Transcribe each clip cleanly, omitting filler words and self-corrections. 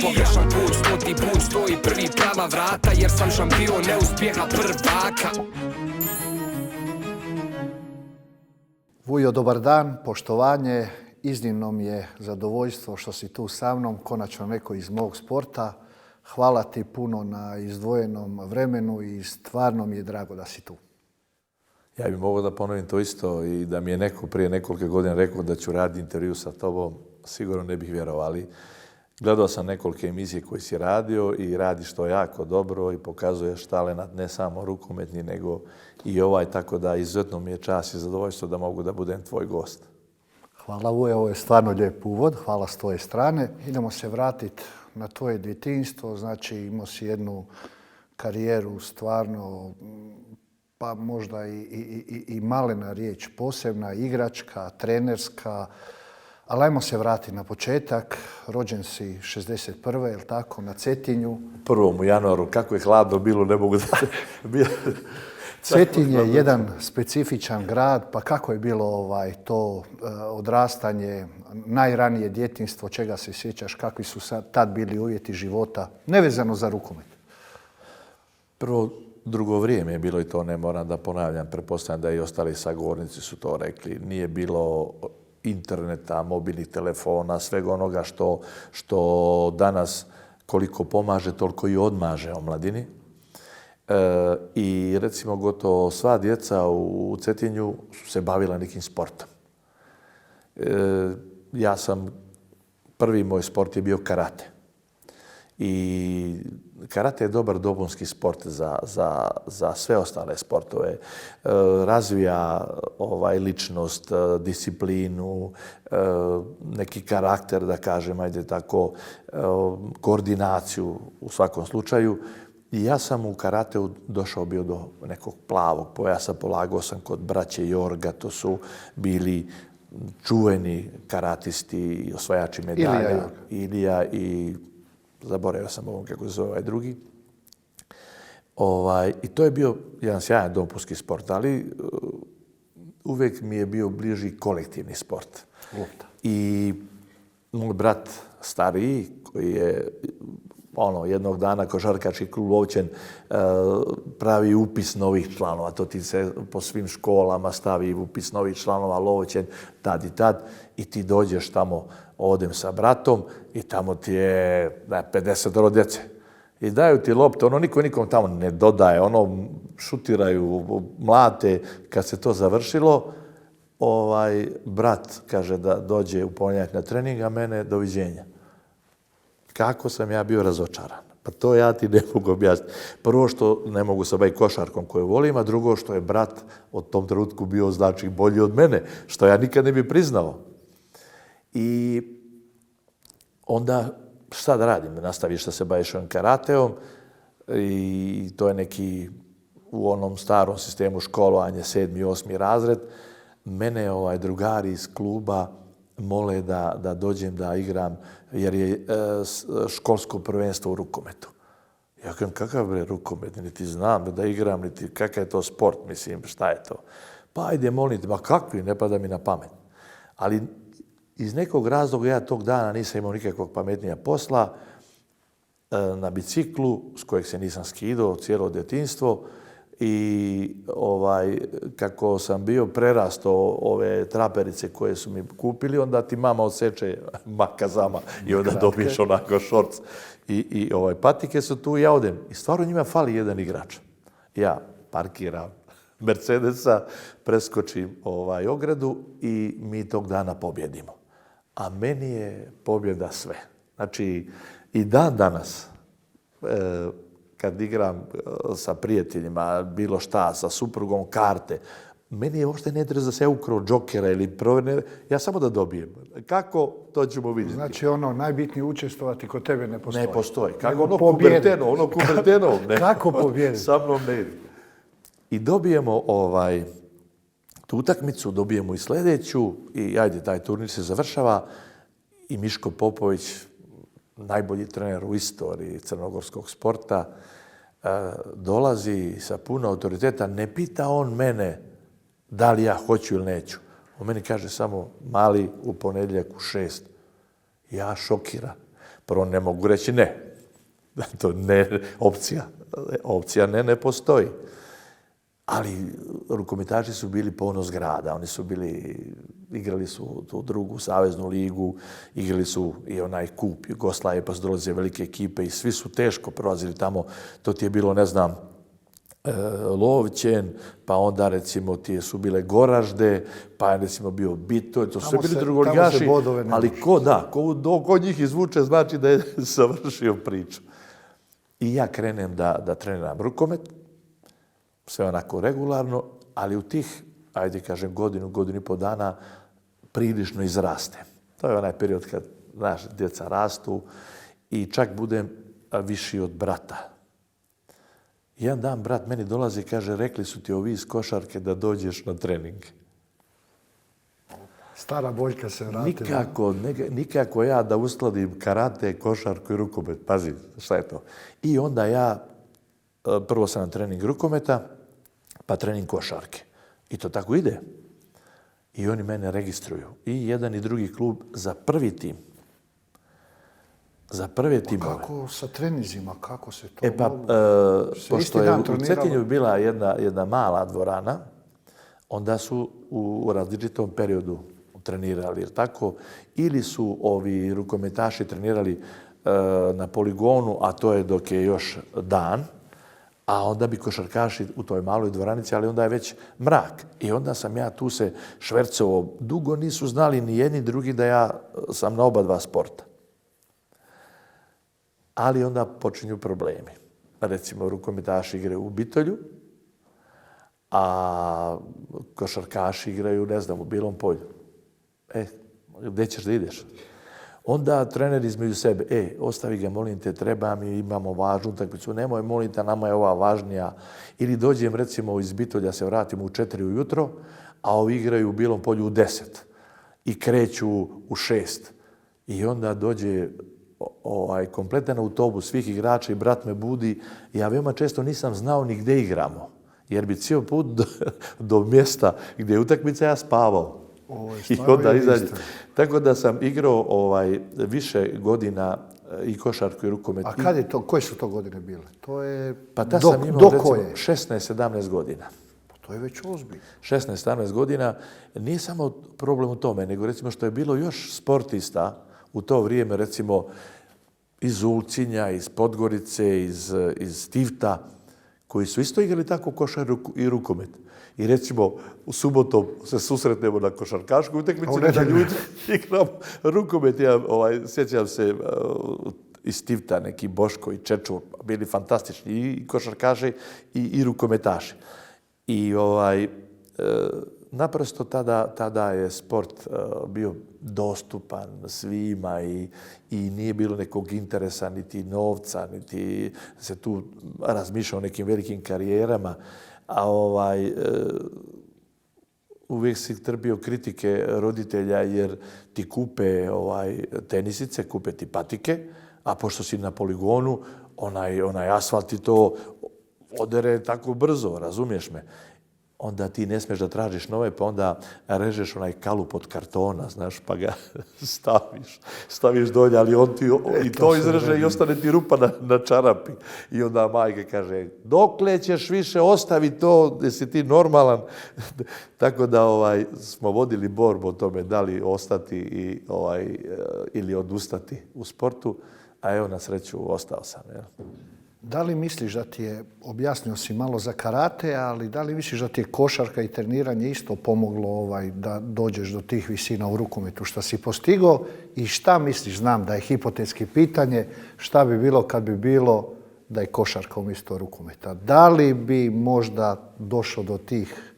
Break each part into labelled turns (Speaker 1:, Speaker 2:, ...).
Speaker 1: Pogrešan put, 100. put, stoji prvi prava vrata, jer sam šampion neuspjeha prvaka.
Speaker 2: Vujo, dobar dan, poštovanje, iznimno mi je zadovoljstvo što si tu sa mnom, konačno neko iz mog sporta. Hvala ti puno na izdvojenom vremenu i stvarno mi je drago da si tu.
Speaker 3: Ja bih mogao da ponovim to isto i da mi je neko prije nekoliko godina rekao da ću raditi intervju sa tobom, sigurno ne bih vjerovali. Gledao sam nekoliko emisije koje si radio i radiš to jako dobro i pokazuješ talenat ne samo rukometni nego i tako da izuzetno mi je čast i zadovoljstvo da mogu da budem tvoj gost.
Speaker 2: Hvala Vujo, ovo je stvarno lijep uvod, hvala s tvoje strane. Idemo se vratiti na tvoje djetinjstvo, znači imao si jednu karijeru stvarno, pa možda i malena riječ, posebna, igračka, trenerska, ali ajmo se vratiti na početak. Rođen si 61. je li tako, na Cetinju?
Speaker 3: 1. januaru, kako je hladno bilo, ne mogu da...
Speaker 2: Cetinj je jedan specifičan grad, pa kako je bilo to odrastanje, najranije djetinjstvo, čega se sjećaš, kakvi su tad bili uvjeti života, nevezano za rukomet?
Speaker 3: Prvo, drugo vrijeme je bilo i to ne moram da ponavljam, pretpostavljam da i ostali sagovornici su to rekli. Nije bilo interneta, mobilnih telefona, svega onoga što danas koliko pomaže, toliko i odmaže omladini. I recimo gotovo sva djeca u Cetinju su se bavila nekim sportom. Ja sam, prvi moj sport je bio karate. I karate je dobar dopunski sport za sve ostale sportove. Razvija ličnost, disciplinu, neki karakter, da kažem, ajde tako, koordinaciju u svakom slučaju. I ja sam u karateu došao bio do nekog plavog pojasa, polagao sam kod braće Jorga, to su bili čuveni karatisti i osvajači medalja. Ilija i zaboravio sam ovom kako se zove ovaj drugi. I to je bio jedan sjajan dopunski sport, ali uvijek mi je bio bliži kolektivni sport. I moj brat stariji, koji je jednog dana košarkaški klub Lovćen pravi upis novih članova. To ti se po svim školama stavi upis novih članova Lovćen, tad i tad. I ti dođeš tamo, odem sa bratom i tamo ti je 50 djece. I daju ti loptu, niko nikom tamo ne dodaje, šutiraju, mlate. Kad se to završilo, brat kaže da dođe u ponedjeljak na trening, a mene doviđenja. Kako sam ja bio razočaran. Pa to ja ti ne mogu objasniti. Prvo što ne mogu se baviti košarkom koju volim, a drugo što je brat od tom trenutku bio znači bolji od mene, što ja nikad ne bi priznao. I onda šta da radim? Nastaviš da se baviš ovim karateom i to je neki u onom starom sistemu školovanja 7. i 8. razred. Mene drugari iz kluba mole da dođem da igram, jer je školsko prvenstvo u rukometu. Ja kažem, kakav bre rukomet, niti znam da igram, niti kakav je to sport, mislim, šta je to? Pa ajde, molim te, ma kakvi, ne pada mi na pamet. Ali iz nekog razloga ja tog dana nisam imao nikakvog pametnija posla na biciklu, s kojeg se nisam skidao cijelo djetinjstvo. I kako sam bio prerastao ove traperice koje su mi kupili, onda ti mama odseče makazama i onda dobiješ onako šorc. I patike su tu i ja odem. I stvarno njima fali jedan igrač. Ja parkiram Mercedesa, preskočim ogradu i mi tog dana pobjedimo. A meni je pobjeda sve. Znači, i dan danas, kad igram sa prijateljima, bilo šta, sa suprugom, karte, meni je uopšte ne interes da se ja ukrao džokera ili proverne, ja samo da dobijem. Kako, to ćemo vidjeti.
Speaker 2: Znači najbitnije učestvovati kod tebe ne postoji.
Speaker 3: Ne postoji. Kako Kuberteno, ne.
Speaker 2: Kako pobjediti?
Speaker 3: Sa mnom ne ide. I dobijemo tu utakmicu, dobijemo i sljedeću i ajde, taj turnir se završava i Miško Popović, najbolji trener u istoriji crnogorskog sporta, dolazi sa puno autoriteta, ne pita on mene da li ja hoću ili neću. On meni kaže samo, mali, u ponedjeljak u 6. Ja šokiran. Prvo ne mogu reći ne. To ne opcija. Opcija ne postoji. Ali rukometaši su bili ponos grada. Oni su igrali su tu drugu saveznu ligu, igrali su i onaj kup Jugoslavije, pa su dolaze velike ekipe i svi su teško prolazili tamo. To ti je bilo, ne znam, Lovćen, pa onda recimo ti su bile Goražde, pa je recimo bio Bitolj, to su sve bili drugoligaši, ali ko njih izvuče znači da je završio priču. I ja krenem da treniram rukomet, sve onako regularno, ali u tih, ajde kažem, godinu i pol dana prilično izraste. To je onaj period kad naša djeca rastu i čak budem viši od brata. Jedan dan brat meni dolazi i kaže, rekli su ti ovi iz košarke da dođeš na trening.
Speaker 2: Stara boljka se vratila.
Speaker 3: Nikako ja da uskladim karate, košarku i rukomet. Pazi, šta je to? I onda ja, prvo sam na trening rukometa, pa trening košarke. I to tako ide. I oni mene registruju. I jedan i drugi klub za prvi tim. Za prve timove.
Speaker 2: Kako sa treninzima, kako se to
Speaker 3: pošto je u Cetinju bila jedna mala dvorana, onda su u različitom periodu trenirali, jer tako, ili su ovi rukometaši trenirali na poligonu, a to je dok je još dan, a onda bi košarkaši u toj maloj dvoranici, ali onda je već mrak. I onda sam ja tu se švercovao. Dugo nisu znali ni jedni drugi da ja sam na oba dva sporta. Ali onda počinju problemi. Recimo, rukometaši igraju u Bitolju, a košarkaši igraju, ne znam, u Bilom Polju. Gdje ćeš da ideš? Onda trener između sebe, ostavi ga, molim te, treba mi, imamo važnu utakmicu, nemoj, molim te, nama je ova važnija. Ili dođem, recimo, iz Bitolja, se vratim u 4 ujutro, a ovi igraju u Bilom Polju u 10 i kreću u 6. I onda dođe kompletan autobus svih igrača i brat me budi. Ja veoma često nisam znao ni gdje igramo, jer bi cijel put do mjesta gdje je utakmica ja spavao. I onda izađe. Tako da sam igrao više godina i košarku i rukomet.
Speaker 2: A kad je to, koje su to godine bile? To je
Speaker 3: pa da sam imao recimo 16-17 godina.
Speaker 2: Pa to je već ozbiljno.
Speaker 3: 16-17 godina. Nije samo problem u tome, nego recimo što je bilo još sportista u to vrijeme, recimo iz Ulcinja, iz Podgorice, iz Tivta, koji su isto igrali tako košarku i rukomet. I recimo u subotom se susretnemo na košarkaškoj utakmici, da ljudi igramo rukomet. Ja sjećam se iz Tivta, neki Boško i Čečur, bili fantastični i košarkaši i rukometaši. I naprosto tada je sport bio dostupan svima i nije bilo nekog interesa, niti novca, niti se tu razmišljao o nekim velikim karijerama. A uvijek si trpio kritike roditelja jer ti kupe tenisice, kupe ti patike, a pošto si na poligonu, onaj asfalt ti to odere tako brzo, razumiješ me. Onda ti ne smiješ da tražiš nove, pa onda režeš onaj kalup od kartona, znaš, pa ga staviš dolje, ali on ti i to izreže i ostane ti rupa na čarapi. I onda majka kaže, dokle ćeš više, ostavi to, jesi ti normalan. Tako da smo vodili borbu o tome da li ostati ili odustati u sportu, a evo na sreću ostao sam. Ja.
Speaker 2: Da li misliš da ti je, objasnio si malo za karate, ali da li misliš da ti je košarka i treniranje isto pomoglo da dođeš do tih visina u rukometu što si postigao i šta misliš, znam da je hipotetski pitanje, šta bi bilo kad bi bilo da je košarka umjesto rukometa? Da li bi možda došao do tih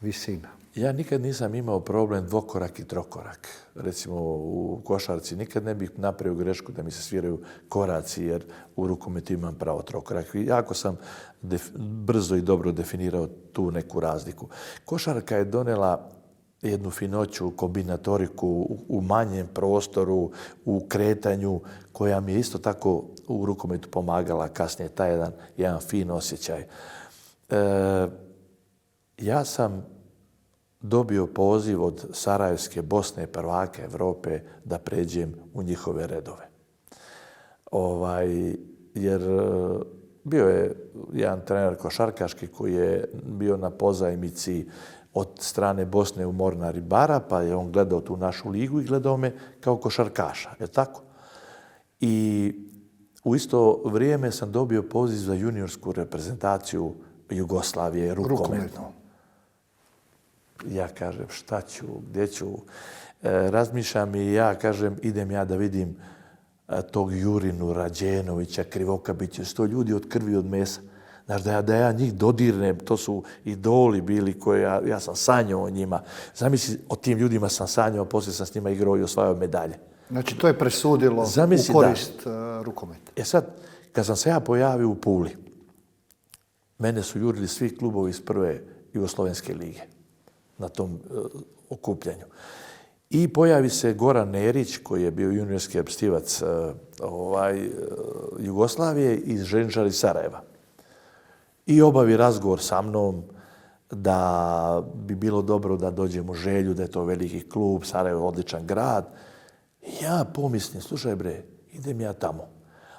Speaker 2: visina?
Speaker 3: Ja nikad nisam imao problem dvokorak i trokorak. Recimo u košarci nikad ne bih napravio grešku da mi se sviraju koraci jer u rukometu imam pravo trokorak. I jako sam brzo i dobro definirao tu neku razliku. Košarka je donela jednu finoću, kombinatoriku u manjem prostoru, u kretanju, koja mi je isto tako u rukometu pomagala kasnije, taj jedan fin osjećaj. Ja sam dobio poziv od Sarajevske Bosne, prvaka Evrope, da pređem u njihove redove. jer bio je jedan trener košarkaški koji je bio na pozajmici od strane Bosne u Mornar i Bara, pa je on gledao tu našu ligu i gledao me kao košarkaša, je tako? I u isto vrijeme sam dobio poziv za juniorsku reprezentaciju Jugoslavije, rukometnu. Ja kažem, šta ću, gdje ću? Razmišljam i ja kažem, idem ja da vidim tog Jurinu, Rađenovića, Krivokapića, 100 ljudi od krvi i od mesa. Znaš, da ja njih dodirnem, to su idoli bili koje ja sam sanjao o njima. Zamisli, o tim ljudima sam sanjao, poslije sam s njima igrao i osvajao medalje.
Speaker 2: Znači, to je presudilo u korist rukometa.
Speaker 3: Sad, kad sam se ja pojavio u Puli, mene su jurili svi klubovi iz prve Jugoslovenske lige na tom okupljanju. I pojavi se Goran Nerić, koji je bio juniorski reprezentativac Jugoslavije iz Ženčara iz Sarajeva. I obavi razgovor sa mnom da bi bilo dobro da dođem u Želju, da je to veliki klub, Sarajevo odličan grad. I ja pomislim, slušaj bre, idem ja tamo.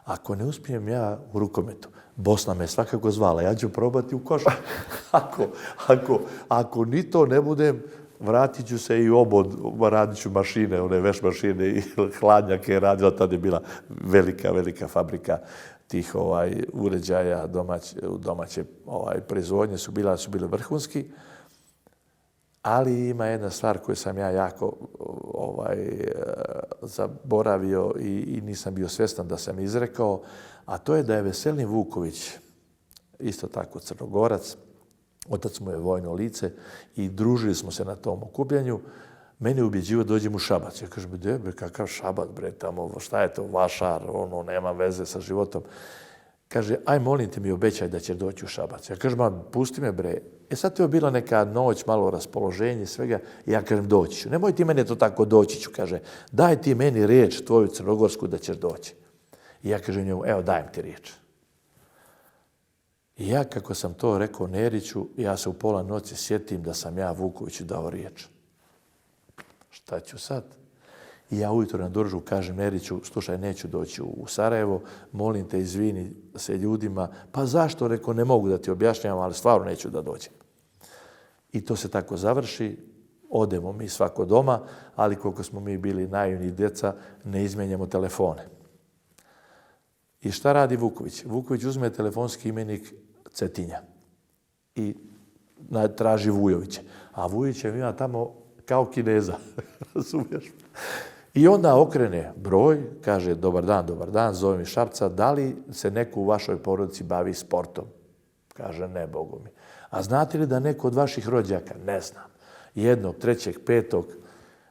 Speaker 3: Ako ne uspijem ja u rukometu, Bosna me svakako zvala, ja ću probati u košarku. Ako ni to ne budem, vratit ću se i obod, radit ću mašine, one veš mašine i hladnjake radila, tada je bila velika fabrika tih uređaja domaće proizvodnje su bile vrhunski. Ali ima jedna stvar koju sam ja jako zaboravio i nisam bio svjestan da sam izrekao, a to je da je Veselin Vuković, isto tako Crnogorac, otac mu je vojno lice i družili smo se na tom okupljanju, mene ubjeđivo dođem u Šabac. Ja kažem, bre, kakav Šabac, bre, tamo, šta je to, vašar, nema veze sa životom. Kaže, aj molim te mi obećaj da ćeš doći u Šabac. Ja kažem, pusti me bre. Sad to je bila neka noć, malo raspoloženje, svega. I ja kažem, doći ću. Nemoj ti mene to tako, doći ću. Kaže, daj ti meni riječ tvoju crnogorsku da ćeš doći. I ja kažem njemu, evo dajem ti riječ. I ja kako sam to rekao Neriću, ja se u pola noći sjetim da sam ja Vukoviću dao riječ. Šta ću sad? I ja ujutro na doručku kažem Neriću, slušaj, neću doći u Sarajevo, molim te, izvini se ljudima. Pa zašto? Rekao, ne mogu da ti objašnjavam, ali stvarno neću da dođem. I to se tako završi, odemo mi svako doma, ali koliko smo mi bili naivni djeca, ne izmijenjamo telefone. I šta radi Vuković? Vuković uzme telefonski imenik Cetinja i traži Vujovića. A Vujović ima tamo kao Kineza, razumiješ? I onda okrene broj, kaže dobar dan, zovem iz Šapca, da li se neko u vašoj porodici bavi sportom? Kaže ne, Bogu mi. A znate li da neko od vaših rođaka? Ne znam. 1., 3., 5.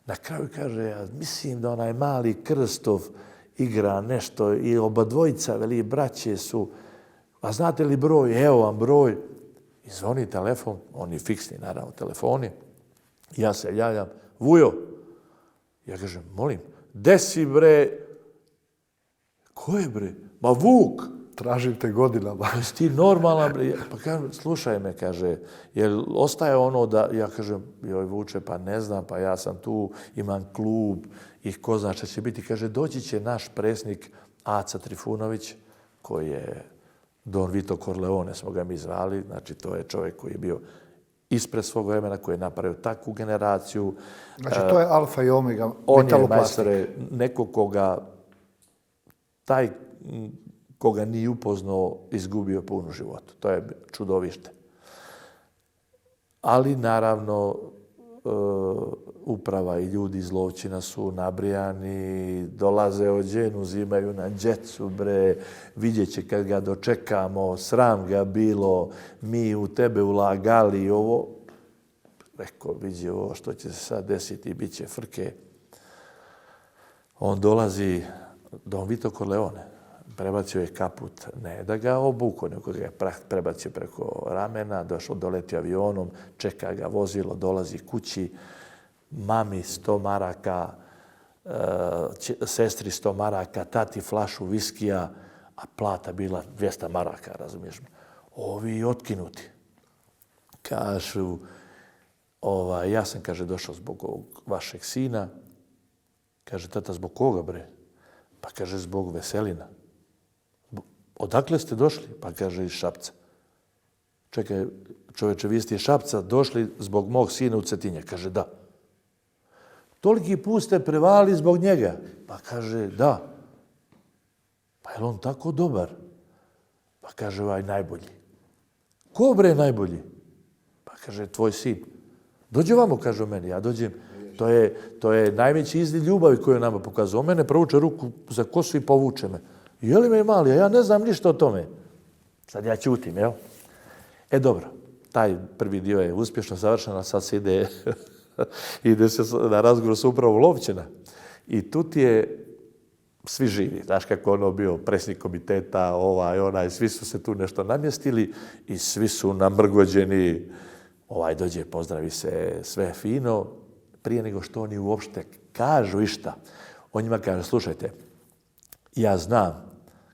Speaker 3: Na kraju kaže, ja mislim da onaj mali Krstov igra nešto i oba dvojica, veli, braće su. A znate li broj? Evo vam broj. I zvoni telefon, oni fiksni naravno telefoni. Ja se javljam, Vujo. Ja kažem, molim, gde si bre? Ko je bre? Ma Vuk.
Speaker 2: Tražim te godinama.
Speaker 3: Jesi ti normalan bre? Pa kažem, slušaj me, kaže, jer ostaje ono da, ja kažem, joj Vuče, pa ne znam, pa ja sam tu, imam klub i ko zna šta će biti. Kaže, doći će naš predsjednik Aca Trifunović, koji je Don Vito Corleone, smo ga mi zvali, znači to je čovjek koji je bio ispred svog vremena, koji je napravio takvu generaciju.
Speaker 2: Znači, to je alfa i omega
Speaker 3: on
Speaker 2: metaloplastik.
Speaker 3: je, majstore, neko koga nije upoznao, izgubio puno životu. To je čudovište. Ali, naravno, uprava i ljudi iz Lovćina su nabrijani, dolaze ođen, uzimaju na djecu, bre, vidjet će kad ga dočekamo, sram ga bilo, mi u tebe ulagali ovo. Rekao, vidi ovo što će se sad desiti, bit će frke. On dolazi, Don Vito Corleone, prebacio je kaput, ne da ga obuko, nego ga je prebacio preko ramena, doletio avionom, čeka ga vozilo, dolazi kući, mami 100 maraka, sestri 100 maraka, tati flašu viskija, a plata bila 200 maraka, razumiješ me. Ovi otkinuti. Kažu, ja sam, kaže, došao zbog ovog vašeg sina. Kaže, tata, zbog koga, bre? Pa kaže, zbog Veselina. odakle ste došli? Pa kaže, iz Šapca. Čekaj, čovječe, vi ste iz Šapca došli zbog mog sina u Cetinje. Kaže, da. Toliki put ste prevali zbog njega. Pa kaže, da. Pa je on tako dobar? Pa kaže, ovaj najbolji. Ko bre najbolji? Pa kaže, tvoj sin. Dođe vamo, kaže o meni, ja dođem. To je najveći izliv ljubavi koju nama pokazuje. On mene provuče ruku za kosu i povuče me. Je li me mali, a ja ne znam ništa o tome. Sad ja ćutim, jel? Dobro, taj prvi dio je uspješno završen, a sad se ide se na razgovor sa upravom Lovćena. I tu ti je svi živi. Znaš kako ono bio predsjednik komiteta, ovaj, onaj, svi su se tu nešto namjestili i svi su namrgođeni. Ovaj dođe, pozdravi se, sve fino. Prije nego što oni uopšte kažu išta, on njima kaže, slušajte, ja znam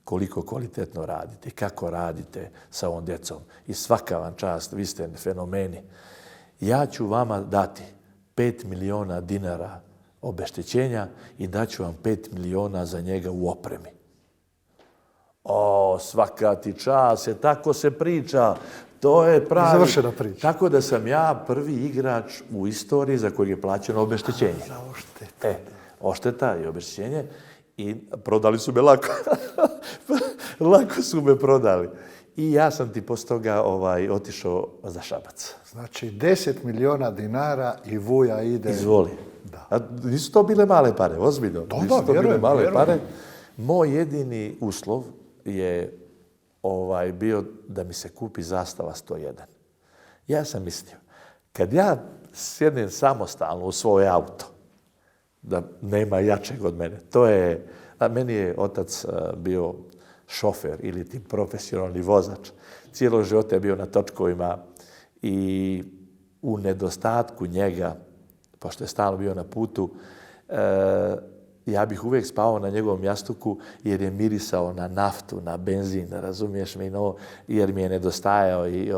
Speaker 3: koliko kvalitetno radite i kako radite sa ovom djecom i svaka vam čast, vi ste fenomeni. Ja ću vama dati 5 miliona dinara obeštećenja i daću vam 5 miliona za njega u opremi. O, svaka ti čast, tako se priča. To je pravi.
Speaker 2: Završena priča.
Speaker 3: Tako da sam ja prvi igrač u istoriji za kojeg je plaćeno obeštećenje.
Speaker 2: Za oštetu.
Speaker 3: Ošteta i obeštećenje. I prodali su me lako. Lako su me prodali. I ja sam ti posle toga otišao za Šabac.
Speaker 2: Znači 10 miliona dinara i Vuja ide...
Speaker 3: Izvoli. Da. A nisu to bile male pare, ozbiljno. Nisu to bile male pare. Moj jedini uslov je bio da mi se kupi zastava 101. Ja sam mislio, kad ja sjednem samostalno u svoj auto, da nema jačeg od mene. A meni je otac bio šofer ili ti profesionalni vozač. Cijelo života je bio na točkovima i u nedostatku njega, pošto je stalno bio na putu, ja bih uvijek spavao na njegovom jastuku jer je mirisao na naftu, na benzin, razumiješ me, jer mi je nedostajao i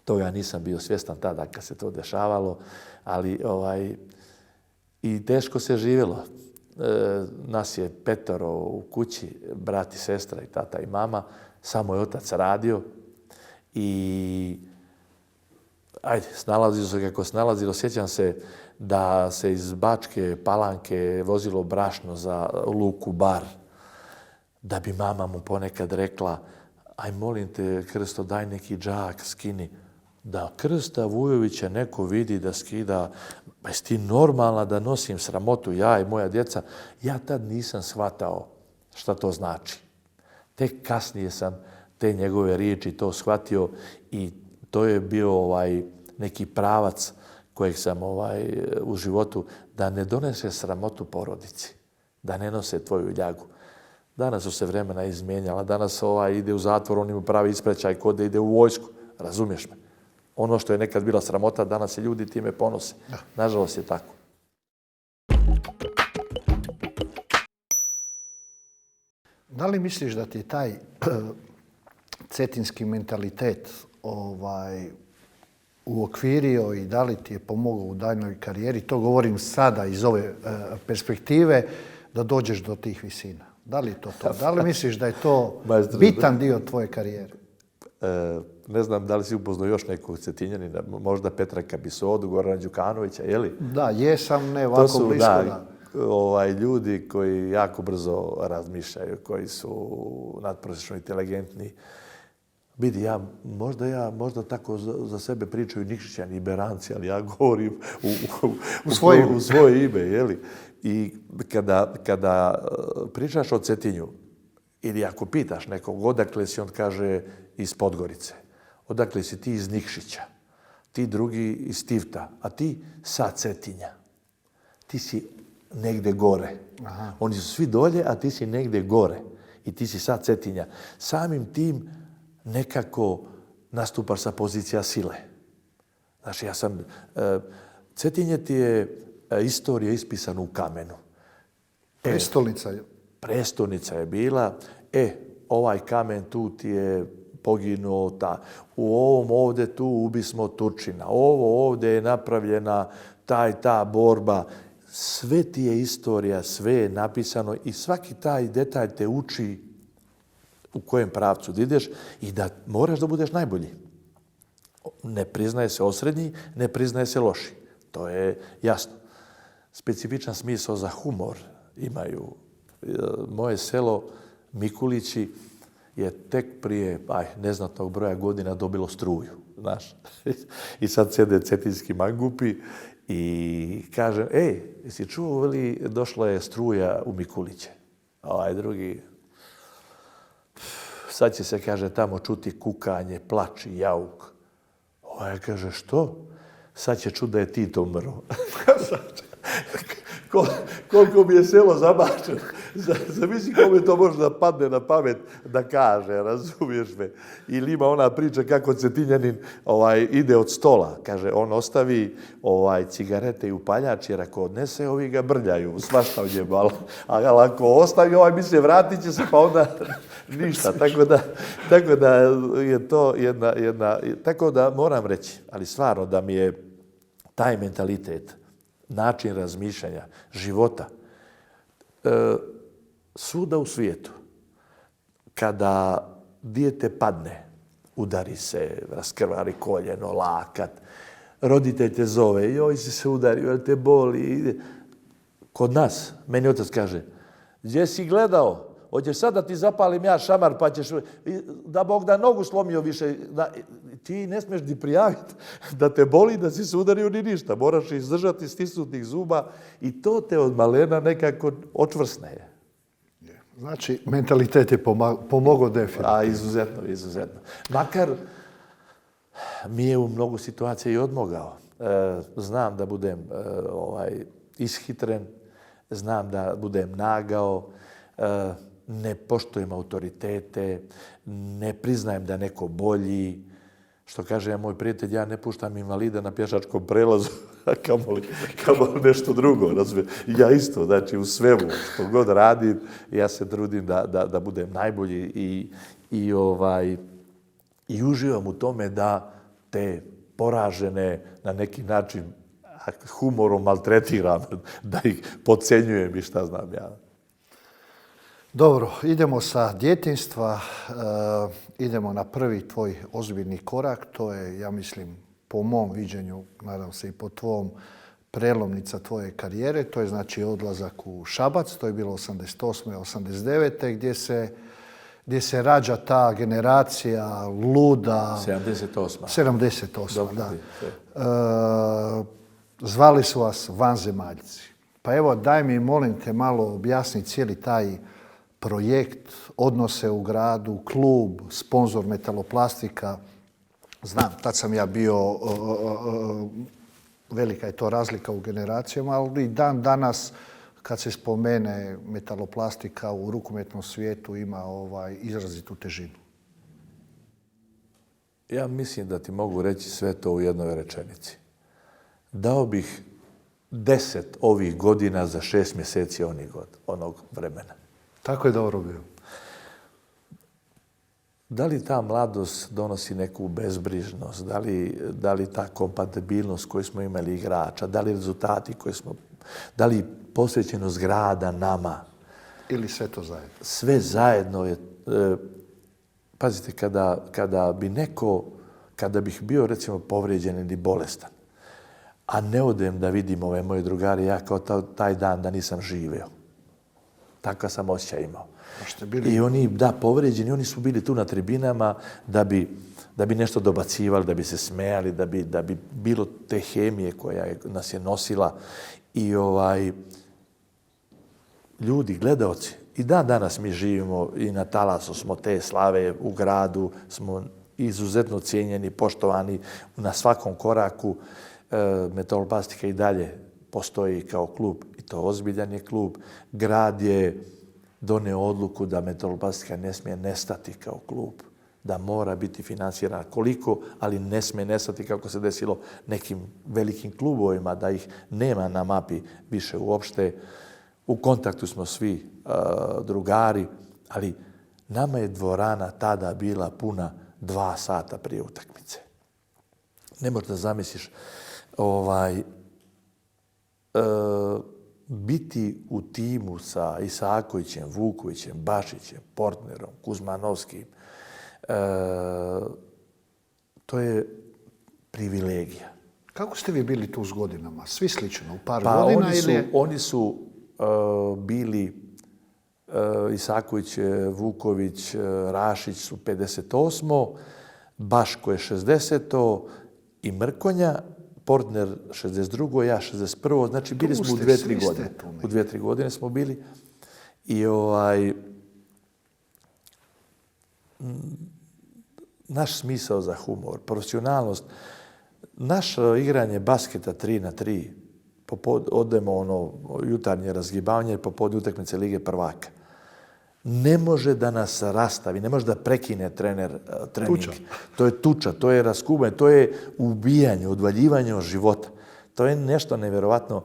Speaker 3: toga nisam bio svjestan tada kad se to dešavalo, ali i teško se živjelo. Nas je 5 u kući, brat i sestra i tata i mama, samo je otac radio i snalazilo se kako snalazilo. Sjećam se da se iz Bačke Palanke vozilo brašno za luku Bar, da bi mama mu ponekad rekla, aj molim te Krsto, daj neki džak, skini. Da Krsta Vujovića neko vidi da skida, pa jesi ti normalna da nosim sramotu, ja i moja djeca? Ja tad nisam shvatao šta to znači. Tek kasnije sam te njegove riječi to shvatio i to je bio neki pravac kojeg sam u životu, da ne donese sramotu porodici, da ne nose tvoju ljagu. Danas su se vremena izmijenjala, danas ide u zatvor, on ima pravi ispraćaj kod da ide u vojsku, razumiješ me? Ono što je nekad bila sramota, danas se ljudi time ponose. Nažalost je tako.
Speaker 2: Da li misliš da ti taj cetinski mentalitet uokvirio i da li ti je pomogao u daljnjoj karijeri? To govorim sada iz ove perspektive da dođeš do tih visina. Da li je to to? Da li misliš da je to bitan dio tvoje karijere?
Speaker 3: Ne znam da li si upoznao još nekog Cetinjanina, možda Petra Kabisodu, Gorana Đukanovića, je li?
Speaker 2: Da, jesam, ne ovako blisko.
Speaker 3: Da, ljudi koji jako brzo razmišljaju, koji su nadprosječno inteligentni. Vidi, možda tako za sebe pričaju Nikšićani i Beranci, ali ja govorim u svoje ime, je li? I kada pričaš o Cetinju, ili ako pitaš nekog odakle si, on kaže iz Podgorice. Odakle si ti iz Nikšića, ti drugi iz Tivta, a ti sa Cetinja. Ti si negde gore. Aha. Oni su svi dolje, a ti si negde gore. I ti si sa Cetinja. Samim tim nekako nastupaš sa pozicija sile. Znači, Cetinje ti je istorija ispisana u kamenu.
Speaker 2: Prestolnica je.
Speaker 3: Prestolnica je bila. Ovaj kamen tu ti je poginuo, u ovom ovdje tu ubismo Turčina, ovo ovdje je napravljena ta borba. Sve ti je istorija, sve je napisano i svaki taj detalj te uči u kojem pravcu da ideš i da moraš da budeš najbolji. Ne priznaje se osrednji, ne priznaje se loši. To je jasno. Specifičan smisao za humor imaju. Moje selo Mikulići je tek prije neznatnog broja godina dobilo struju. Znaš? I sad sjede cetinski mangupi i kaže, jesi čuo, veli, došla je struja u Mikuliće. Drugi, sad će se, kaže, tamo čuti kukanje, plač i jauk. Kaže, što? Sad će čuti da je Tito umro. Koliko mi je selo zabačeno. Zamisli kome to može da padne na pamet da kaže, razumiješ me. Ili ima ona priča kako Cetinjanin ide od stola. Kaže, on ostavi cigarete i upaljač, jer ako odnese, ovi ga brljaju, svašta u njemu. Ali ako ostavi, misli, vratit će se, pa onda ništa. Tako da je to jedna... Tako da moram reći, ali stvarno da mi je taj mentalitet, način razmišljanja, života, svuda u svijetu, kada dijete padne, udari se, raskrvari koljeno, lakat, roditelj te zove, joj si se udario, jel te boli. Kod nas, meni otac kaže, gdje si gledao? Hoćeš sad da ti zapalim ja šamar, pa ćeš, da Bog da nogu slomio više, ti ne smiješ ni prijaviti da te boli, da si se udario ni ništa. Moraš izdržati stisnutih zuba i to te od malena nekako očvrsne.
Speaker 2: Znači, mentalitet je pomogao definitivno.
Speaker 3: Izuzetno. Makar mi je u mnogo situacija i odmogao. Znam da budem ishitren, znam da budem nagao, ne poštujem autoritete, ne priznajem da neko bolji. Što kaže moj prijatelj, ja ne puštam invalida na pješačkom prelazu, a kamoli nešto drugo. Ja isto, znači u svemu što god radim, ja se trudim da budem najbolji i uživam u tome da te poražene na neki način humorom maltretiram, da ih podcenjujem i šta znam ja.
Speaker 2: Dobro, idemo sa djetinjstva, idemo na prvi tvoj ozbiljni korak, to je, ja mislim, po mom viđenju, nadam se i po tvom, prelomnica tvoje karijere, to je znači odlazak u Šabac, to je bilo 88. 89. gdje se rađa ta generacija luda... 78, da. Zvali su vas vanzemaljci. Pa evo, daj mi, molim te, malo objasni cijeli taj projekt, odnose u gradu, klub, sponzor Metaloplastika. Znam, tad sam ja bio, velika je to razlika u generacijama, ali i dan danas kad se spomene Metaloplastika u rukometnom svijetu ima izrazitu težinu.
Speaker 3: Ja mislim da ti mogu reći sve to u jednoj rečenici. Dao bih 10 ovih godina za 6 mjeseci onog vremena.
Speaker 2: Tako je dobro bilo.
Speaker 3: Da li ta mladost donosi neku bezbrižnost, da li ta kompatibilnost koju smo imali igrača, da li rezultati koje smo, da li posvećenost grada nama?
Speaker 2: Ili sve to zajedno?
Speaker 3: Sve zajedno je, pazite, kada bih bio recimo povrijeđen ili bolestan, a ne odem da vidim ove moje drugari, ja kao taj dan da nisam živeo. Takav sam osjećaj imao. I oni, povrijeđeni, oni su bili tu na tribinama da bi nešto dobacivali, da bi se smejali, da bi bilo te hemije koja nas je nosila. I ljudi, gledaoci, i danas mi živimo i na talasu smo te slave, u gradu smo izuzetno cijenjeni, poštovani na svakom koraku. Metaloplastika i dalje postoji kao klub i to ozbiljan je klub. Grad je doneo odluku da Metaloplastika ne smije nestati kao klub, da mora biti financirana koliko, ali ne smije nestati kako se desilo nekim velikim klubovima, da ih nema na mapi više uopšte. U kontaktu smo svi drugari, ali nama je dvorana tada bila puna 2 sata prije utakmice. biti u timu sa Isakovićem, Vukovićem, Bašićem, Portnerom, Kuzmanovskim, to je privilegija.
Speaker 2: Kako ste vi bili tu s godinama? Svi slično, u par godina ili...
Speaker 3: Oni su bili Isaković, Vuković, Rašić su 58. Baško je 60. i Mrkonja, Portner 62. ja 61. Znači bili smo u 2-3 godine. U 2-3 godine smo bili. I naš smisao za humor, profesionalnost, naše igranje basketa 3-3, odemo jutarnje razgibavanje, popodne utakmice Lige prvaka. Ne može da nas rastavi, ne može da prekine trener trening.
Speaker 2: Tuča.
Speaker 3: To je tuča, to je raskubanje, to je ubijanje, odvaljivanje od života. To je nešto nevjerovatno.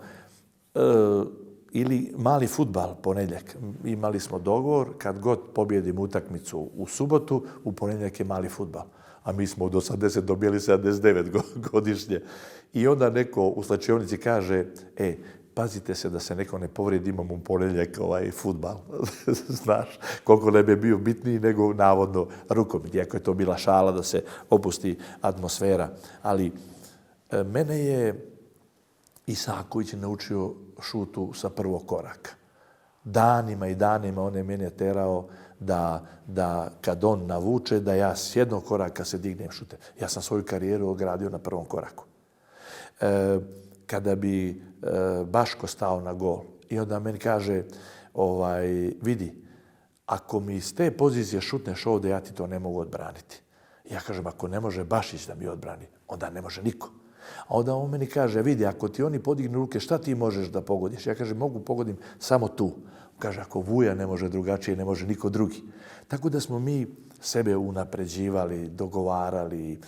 Speaker 3: Ili mali fudbal, ponedjeljak. Imali smo dogovor, kad god pobjedimo utakmicu u subotu, u ponedjeljak je mali fudbal. A mi smo od 80 dobili 79 godišnje. I onda neko u slačionici kaže, pazite se da se neko ne povredi, imamo u ponedjeljak fudbal. Znaš, koliko ne bi bio bitniji nego navodno rukomet. Iako je to bila šala da se opusti atmosfera. Ali mene je Isaković naučio šutu sa prvog koraka. Danima i danima on je mene terao da kad on navuče, da ja s jednog koraka se dignem šute. Ja sam svoju karijeru ogradio na prvom koraku. Kada bi Baško stao na gol i onda meni kaže, vidi, ako mi iz te pozicije šutneš ovdje, ja ti to ne mogu odbraniti. Ja kažem, ako ne može Bašić da mi odbrani, onda ne može niko. A onda on meni kaže, vidi, ako ti oni podignu ruke, šta ti možeš da pogodiš? Ja kažem, mogu pogodim samo tu. Kaže, ako Vuja ne može drugačije, ne može niko drugi. Tako da smo mi sebe unapređivali, dogovarali,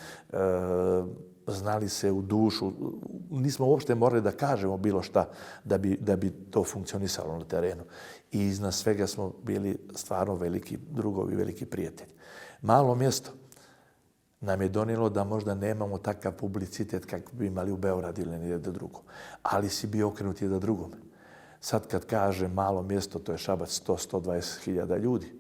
Speaker 3: znali se u dušu. Nismo uopšte morali da kažemo bilo šta da bi to funkcionisalo na terenu. I iznad svega smo bili stvarno veliki drugovi, veliki prijatelji. Malo mjesto nam je donijelo da možda nemamo takav publicitet kako bi imali u Beogradu ili nijedno drugo. Ali si bio okrenut jedan drugome. Sad kad kaže malo mjesto, to je Šabac 100-120 hiljada ljudi.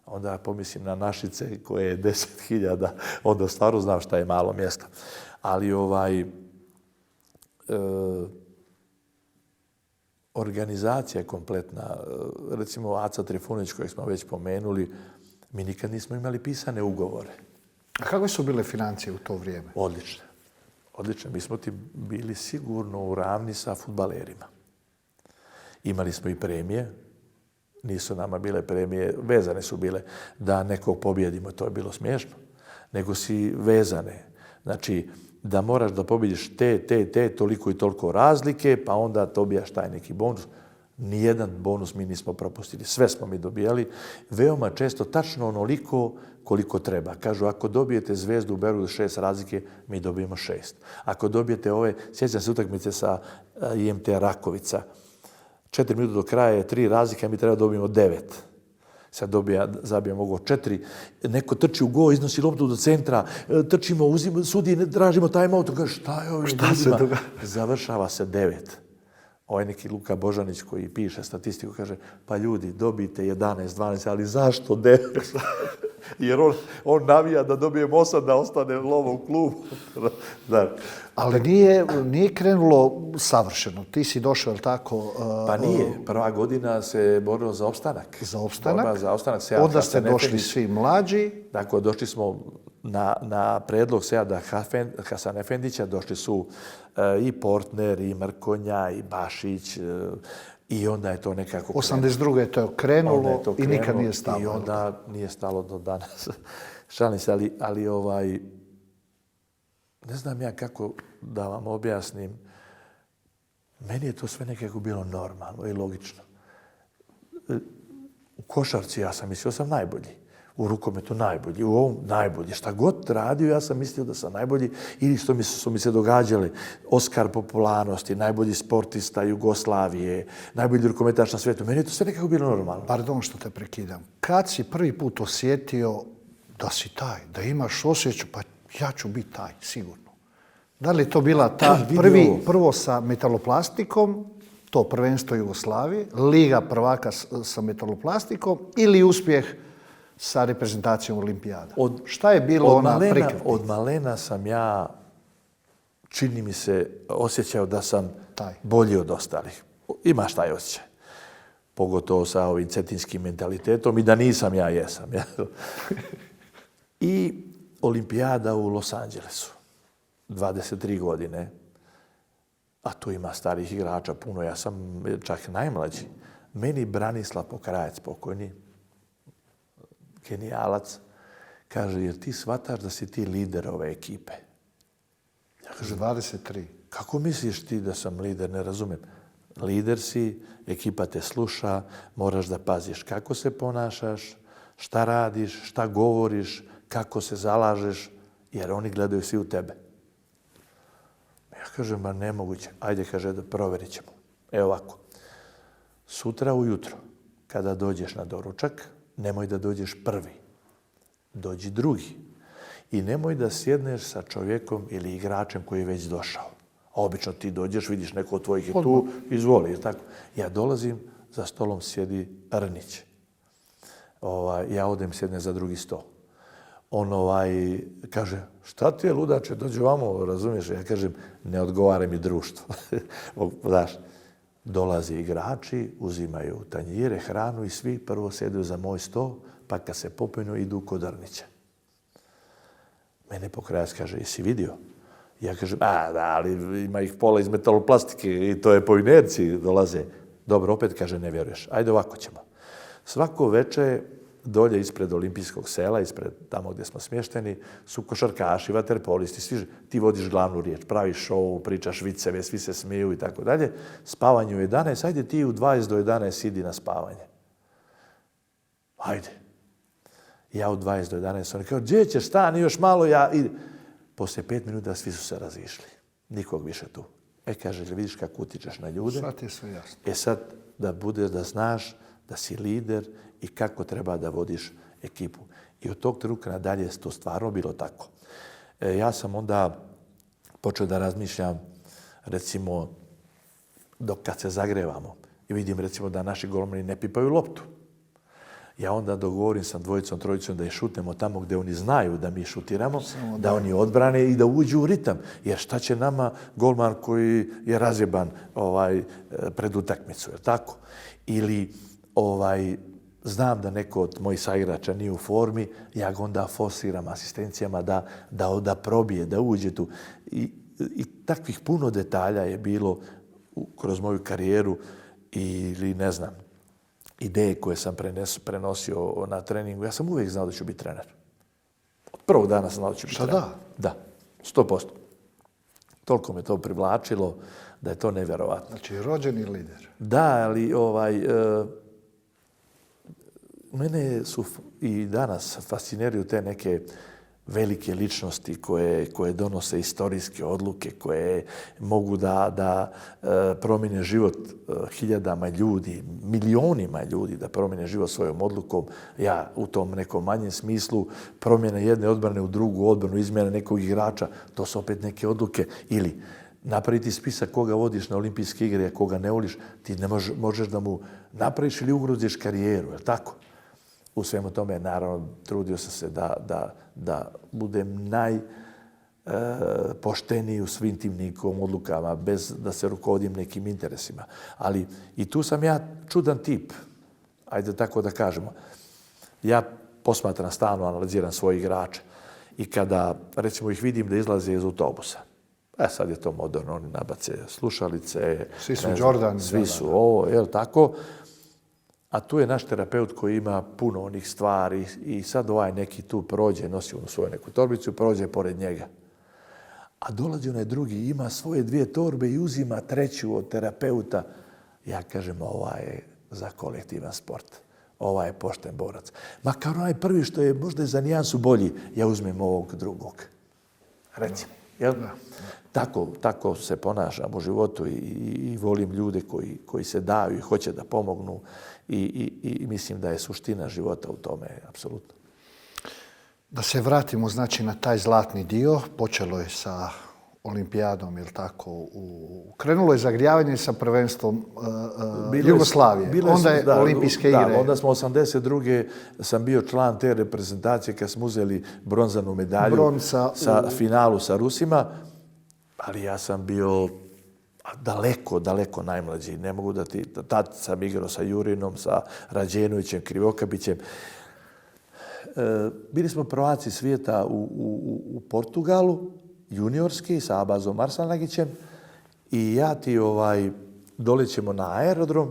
Speaker 3: Onda pomislim na Našice koje je 10.000, onda stvarno znam šta je malo mjesto. Ali organizacija je kompletna. Recimo Aca Trifunić kojeg smo već pomenuli, mi nikad nismo imali pisane ugovore.
Speaker 2: A kakve su bile financije u to vrijeme?
Speaker 3: Odlične. Odlične. Mi smo ti bili sigurno u ravni sa fudbalerima. Imali smo i premije. Nisu nama bile premije, vezane su bile da nekog pobjedimo, to je bilo smiješno. Nego si vezane. Znači, da moraš da pobjediš toliko i toliko razlike, pa onda dobijaš taj neki bonus. Nijedan bonus mi nismo propustili. Sve smo mi dobijali. Veoma često, tačno onoliko koliko treba. Kažu, ako dobijete Zvezdu u Beogradu 6 razlike, mi dobijemo 6. Ako dobijete sjećam se utakmice sa IMT Rakovica, 4 minuta do kraja je 3 razlike, a mi treba dobijemo 9. Sad zabija mogo 4. Neko trči u go, iznosi loptu do centra, trčimo, sudi, tražimo time-out. Kaže, šta je ovim ljudima? Završava se 9. Ovaj neki Luka Božanić koji piše statistiku kaže, pa ljudi, dobijete 11, 12, ali zašto 9? Jer on navija da dobijemo 8, da ostane lova u klubu. Da.
Speaker 2: Ali nije krenulo savršeno. Ti si došao, je li tako?
Speaker 3: Pa nije. Prva godina se borilo za opstanak.
Speaker 2: Za opstanak?
Speaker 3: Borba za opstanak.
Speaker 2: Onda ste došli svi mlađi.
Speaker 3: Dakle, došli smo na predlog Seada Hasan Efendića, došli su i Portner, i Mrkonja, i Bašić, i onda je to nekako
Speaker 2: 82. je to krenulo i nikad nije stalo.
Speaker 3: I onda nije stalo do danas. Šalim se, ali ne znam ja kako da vam objasnim. Meni je to sve nekako bilo normalno i logično. U košarci ja sam mislio sam najbolji. U rukometu najbolji, u ovom najbolji. Šta god radio, ja sam mislio da sam najbolji. Ili što su mi se događale, Oskar popularnosti, najbolji sportista Jugoslavije, najbolji rukometaš na svijetu. Meni je to sve nekako bilo normalno.
Speaker 2: Pardon što te prekidam. Kad si prvi put osjetio da si taj, da imaš osjećaj, pa ja ću biti taj, sigurno. Da li je to bila ta prvo sa metaloplastikom to prvenstvo Jugoslavije, Liga prvaka sa Metaloplastikom ili uspjeh sa reprezentacijom Olimpijada? Šta je bilo ona prekretnica?
Speaker 3: Od malena sam ja, čini mi se, osjećao da sam bolji od ostalih. Imaš taj osjećaj. Pogotovo sa ovim cetinskim mentalitetom i da nisam, ja jesam. I Olimpijada u Los Angelesu. 23 godine. A tu ima starih igrača puno. Ja sam čak najmlađi. Meni Branislav Pokrajac, pokojni, genijalac, kaže, jer ti shvataš da si ti lider ove ekipe?
Speaker 2: Ja kažem, 23.
Speaker 3: Kako misliš ti da sam lider? Ne razumijem. Lider si, ekipa te sluša, moraš da paziš kako se ponašaš, šta radiš, šta govoriš, kako se zalažeš, jer oni gledaju svi u tebe. Ja kažem, ma nemoguće. Ajde, kaže, da provjerit ćemo. Evo ovako. Sutra ujutro, kada dođeš na doručak, nemoj da dođeš prvi. Dođi drugi. I nemoj da sjedneš sa čovjekom ili igračem koji je već došao. A obično ti dođeš, vidiš neko od tvojih je tu, izvoli. Tako. Ja dolazim, za stolom sjedi Rnić. Ja odem, sjednem za drugi stol. On kaže, šta ti je ludače, dođi ovamo, razumiješ? Ja kažem, ne odgovara mi društvo. Znaš, dolaze igrači, uzimaju tanjire, hranu i svi prvo sjedaju za moj stol, pa kad se popinu idu kod Rnića. Mene Pokrajac kaže, jesi vidio? Ja kažem, da, ali ima ih pola iz metaloplastike i to je po inerciji dolaze. Dobro, opet kaže, ne vjeruješ. Ajde, ovako ćemo. Svako večer dolje ispred olimpijskog sela, ispred tamo gdje smo smješteni, su košarkaši, vaterpolisti, svi, ti vodiš glavnu riječ, praviš šou, pričaš viceve, svi se smiju i tako dalje. Spavanje u 11, ajde ti u 20 do 11 idi na spavanje. Ajde. Ja u 20 do 11, oni kao, gdje ćeš, stani još malo, ja idem. Poslije 5 minuta svi su se razišli. Nikog više tu. Kaže, vidiš kako utičeš na ljude.
Speaker 2: Sad je sve jasno.
Speaker 3: Sad da budeš, da znaš da si lider i kako treba da vodiš ekipu. I od tog trenutka nadalje je to stvarno bilo tako. Ja sam onda počeo da razmišljam, recimo, kad se zagrevamo i vidim, recimo, da naši golmani ne pipaju loptu. Ja onda dogovorim sa dvojicom, trojicom da je šutnemo tamo gdje oni znaju da mi šutiramo, da oni odbrane i da uđu u ritam. Jer šta će nama golman koji je razjeban pred utakmicu, je tako? Ili znam da neko od mojih saigrača nije u formi, ja ga onda forsiram asistencijama da probije, da uđe tu. I takvih puno detalja je bilo kroz moju karijeru ili ne znam, ideje koje sam prenosio na treningu. Ja sam uvijek znao da ću biti trener. Od prvog dana sam znao da ću biti trener. Da, 100%. Toliko me to privlačilo da je to nevjerovatno.
Speaker 2: Znači, rođeni lider.
Speaker 3: Da, ali mene su i danas fasciniraju te neke velike ličnosti koje donose istorijske odluke, koje mogu da promijene život hiljadama ljudi, milionima ljudi, da promijene život svojom odlukom. Ja u tom nekom manjem smislu promjene jedne odbrane u drugu odbranu, izmjene nekog igrača, to su opet neke odluke. Ili napraviti spisak koga vodiš na olimpijske igre, a koga ne voliš, ti ne možeš da mu napraviš ili ugroziš karijeru, je li tako? U svemu tome, naravno, trudio sam se da budem najpošteniji u svim tim nikom odlukama, bez da se rukovodim nekim interesima. Ali i tu sam ja čudan tip, ajde tako da kažemo. Ja posmatram stalno, analiziram svoje igrače i kada, recimo, ih vidim da izlaze iz autobusa, sad je to moderno, oni nabace slušalice,
Speaker 2: svi su Jordan,
Speaker 3: svi su ovo, je li tako? A tu je naš terapeut koji ima puno onih stvari i sad neki tu prođe, nosi u svoju neku torbicu, prođe pored njega. A dolazi onaj drugi, ima svoje 2 torbe i uzima 3. od terapeuta. Ja kažem, je za kolektivan sport. Je pošten borac. Makar onaj prvi što je možda za nijansu bolji, ja uzmem ovog drugog. Recimo. Jel? Tako se ponašam u životu i volim ljude koji se daju i hoće da pomognu i mislim da je suština života u tome, apsolutno.
Speaker 2: Da se vratimo znači na taj zlatni dio, počelo je sa olimpijadom, je li tako? Krenulo je zagrijavanje sa prvenstvom Jugoslavije. Onda je olimpijske igre.
Speaker 3: Da, onda smo 82. sam bio član te reprezentacije kad smo uzeli bronzanu medalju sa finalu sa Rusima, ali ja sam bio daleko najmlađi. Ne mogu da ti... Tad sam igrao sa Jurinom, sa Rađenovićem, Krivokapićem. Bili smo prvaci svijeta u Portugalu, juniorski, sa Abazom Arslanagićem, i ja ti dolećemo na aerodrom,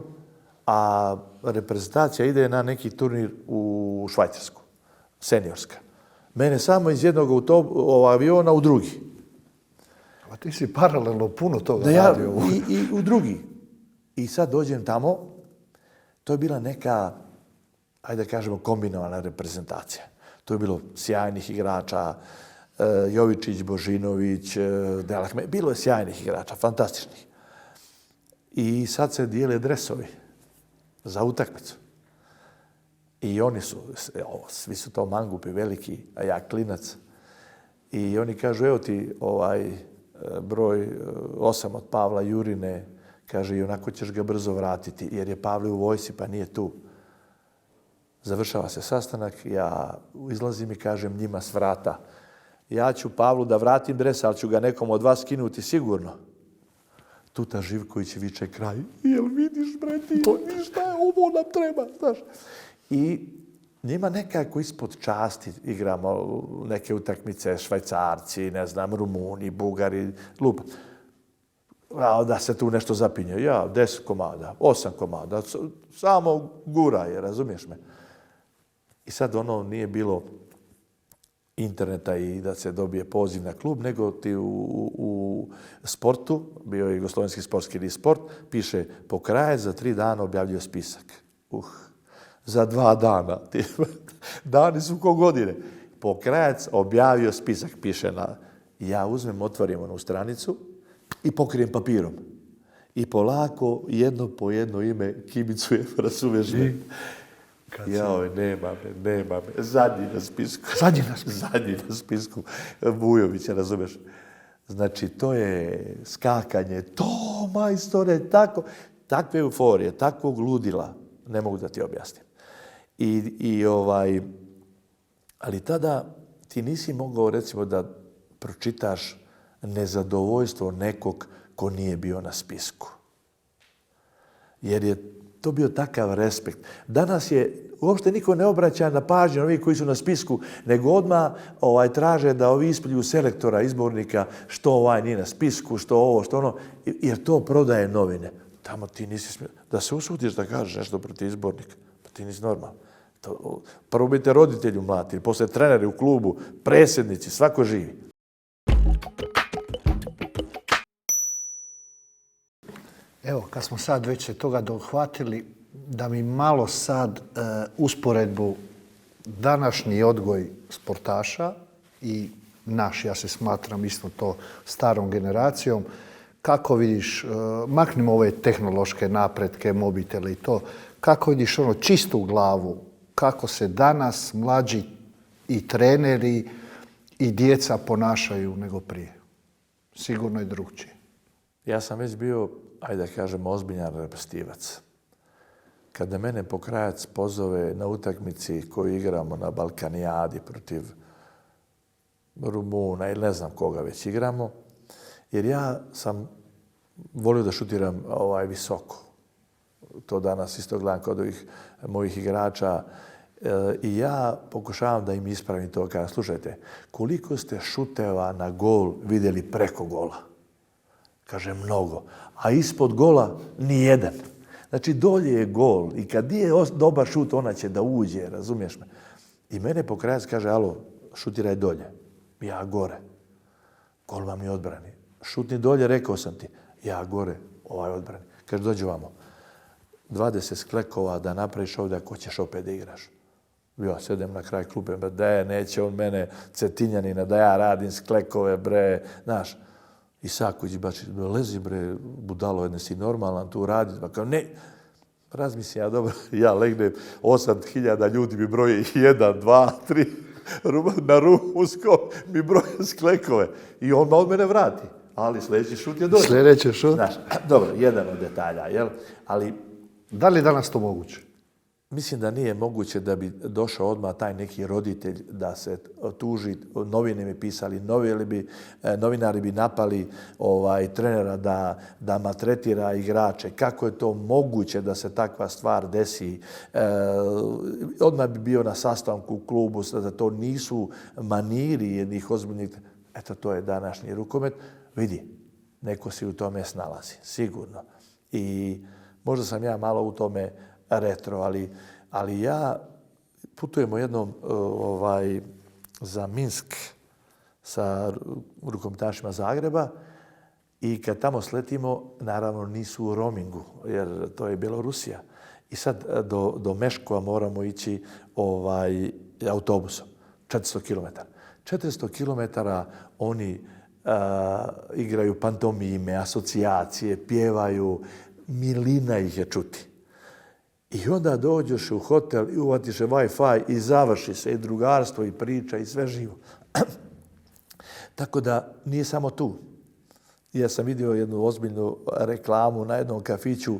Speaker 3: a reprezentacija ide na neki turnir u Švajcarsku, seniorska. Mene samo iz jednog aviona u drugi.
Speaker 2: A ti si paralelno puno toga radio.
Speaker 3: I u drugi. I sad dođem tamo, to je bila neka, ajde da kažemo, kombinovana reprezentacija. To je bilo sjajnih igrača, Jovičić, Božinović, Delahme, bilo je sjajnih igrača, fantastičnih. I sad se dijele dresovi za utakmicu. I oni su, svi su to mangupi veliki, a ja klinac. I oni kažu, evo ti broj 8 od Pavla Jurine, kaže, i onako ćeš ga brzo vratiti, jer je Pavle u vojsi, pa nije tu. Završava se sastanak, ja izlazim i kažem njima s vrata, ja ću Pavlu da vratim dres, ali ću ga nekom od vas skinuti sigurno. Tuta Živković viče kraj, jel vidiš, bre, ti, šta je, ovo nam treba, znaš. I njima nekako ispod časti igramo neke utakmice, Švajcarci, ne znam, Rumuni, Bugari, lupa. Da se tu nešto zapinje. Ja, 10 komada, 8 komada, samo gura je, razumiješ me. I sad nije bilo interneta i da se dobije poziv na klub, nego ti u sportu, bio je Jugoslovenski sportski list Sport, piše Pokrajac za 3 dana objavljuje spisak. Za 2 dana. Dani su ko godine. Pokrajac objavio spisak, piše na... Ja uzmem, otvorim onu stranicu i pokrijem papirom. I polako, jedno po jedno ime kibicujem, razumeš me. Jao, nema me. Zadnji na spisku. Zadnji na spisku. Vujovića, razumeš. Znači, to je skakanje. To, majstore, takve euforije, takvog ludila. Ne mogu da ti objasnim. Ali tada ti nisi mogao, recimo, da pročitaš nezadovoljstvo nekog ko nije bio na spisku. Jer je to bio takav respekt. Danas uopšte niko ne obraća na pažnju ovi koji su na spisku, nego odmah traže da ovi ispolju selektora, izbornika, što ovaj nije na spisku, što ovo, što ono, jer to prodaje novine. Tamo ti nisi smio. Da se usudiš da kažeš nešto protiv izbornika, pa ti nisi normalan. Prvo bi te roditelji umlatili, posle treneri u klubu, predsjednici, svako živi.
Speaker 2: Evo, kad smo sad već se toga dohvatili, da mi malo sad usporedbu današnji odgoj sportaša i naš, ja se smatram isto to starom generacijom, kako vidiš, maknimo ove tehnološke napretke, mobitele i to, kako vidiš čistu glavu, kako se danas mlađi i treneri i djeca ponašaju nego prije? Sigurno je drugčije.
Speaker 3: Ja sam već bio, ajde da kažem, ozbiljan reprezentativac. Kada mene Pokrajac pozove na utakmici koju igramo na Balkanijadi protiv Rumuna ili ne znam koga već igramo, jer ja sam volio da šutiram visoko. To danas isto gledam kod ovih mojih igrača. I ja pokušavam da im ispravim to. Kada slušajte, koliko ste šuteva na gol vidjeli preko gola? Kaže, mnogo. A ispod gola nijedan. Znači, dolje je gol i kad nije dobar šut, ona će da uđe, razumiješ me? I mene Pokrajac kaže, alo, šutiraj dolje. Ja gore. Gol vam je odbrani. Šutni dolje, rekao sam ti. Ja gore, odbrani. Kaže, dođi ovamo. 20 sklekova da napraviš ovdje ako ćeš opet da igraš. Ja sedem na kraj klupe, neće on mene Cetinjanina da ja radim sklekove, bre, znaš. Isaković bači, lezi bre, budalo, jedne si normalan tu radi. Pa kao, ne, razmislim ja, dobro, ja legnem, 8000 ljudi mi broje 1, 2, 3, na rumunsko mi broje sklekove. I on od mene vrati. ali sljedeći šut je došao.
Speaker 2: Sljedeći šut.
Speaker 3: Znaš, dobro, jedan od detalja, jel? Ali
Speaker 2: Da li je danas to moguće?
Speaker 3: mislim da nije moguće da bi došao odmah taj neki roditelj da se tuži, novine bi pisali, novinari bi napali trenera da maltretira igrače. Kako je to moguće da se takva stvar desi? Odmah bi bio na sastanku u klubu da to nisu maniri jednih ozbiljnih. Eto, to je današnji rukomet. Vidi, neko si u tome snalazi, sigurno. I možda sam ja malo u tome retro, ali ja putujemo jednom za Minsk sa rukometašima Zagreba i kad tamo sletimo, naravno nisu u roamingu, jer to je Bjelorusija. I sad do Meškova moramo ići autobusom, 400 km. 400 km oni igraju pantomime, asocijacije, pjevaju, milina ih je čuti. I onda dođeš u hotel i uvatiš Wi-Fi i završi se i drugarstvo i priča i sve živo. Tako da nije samo tu. Ja sam vidio jednu ozbiljnu reklamu na jednom kafiću.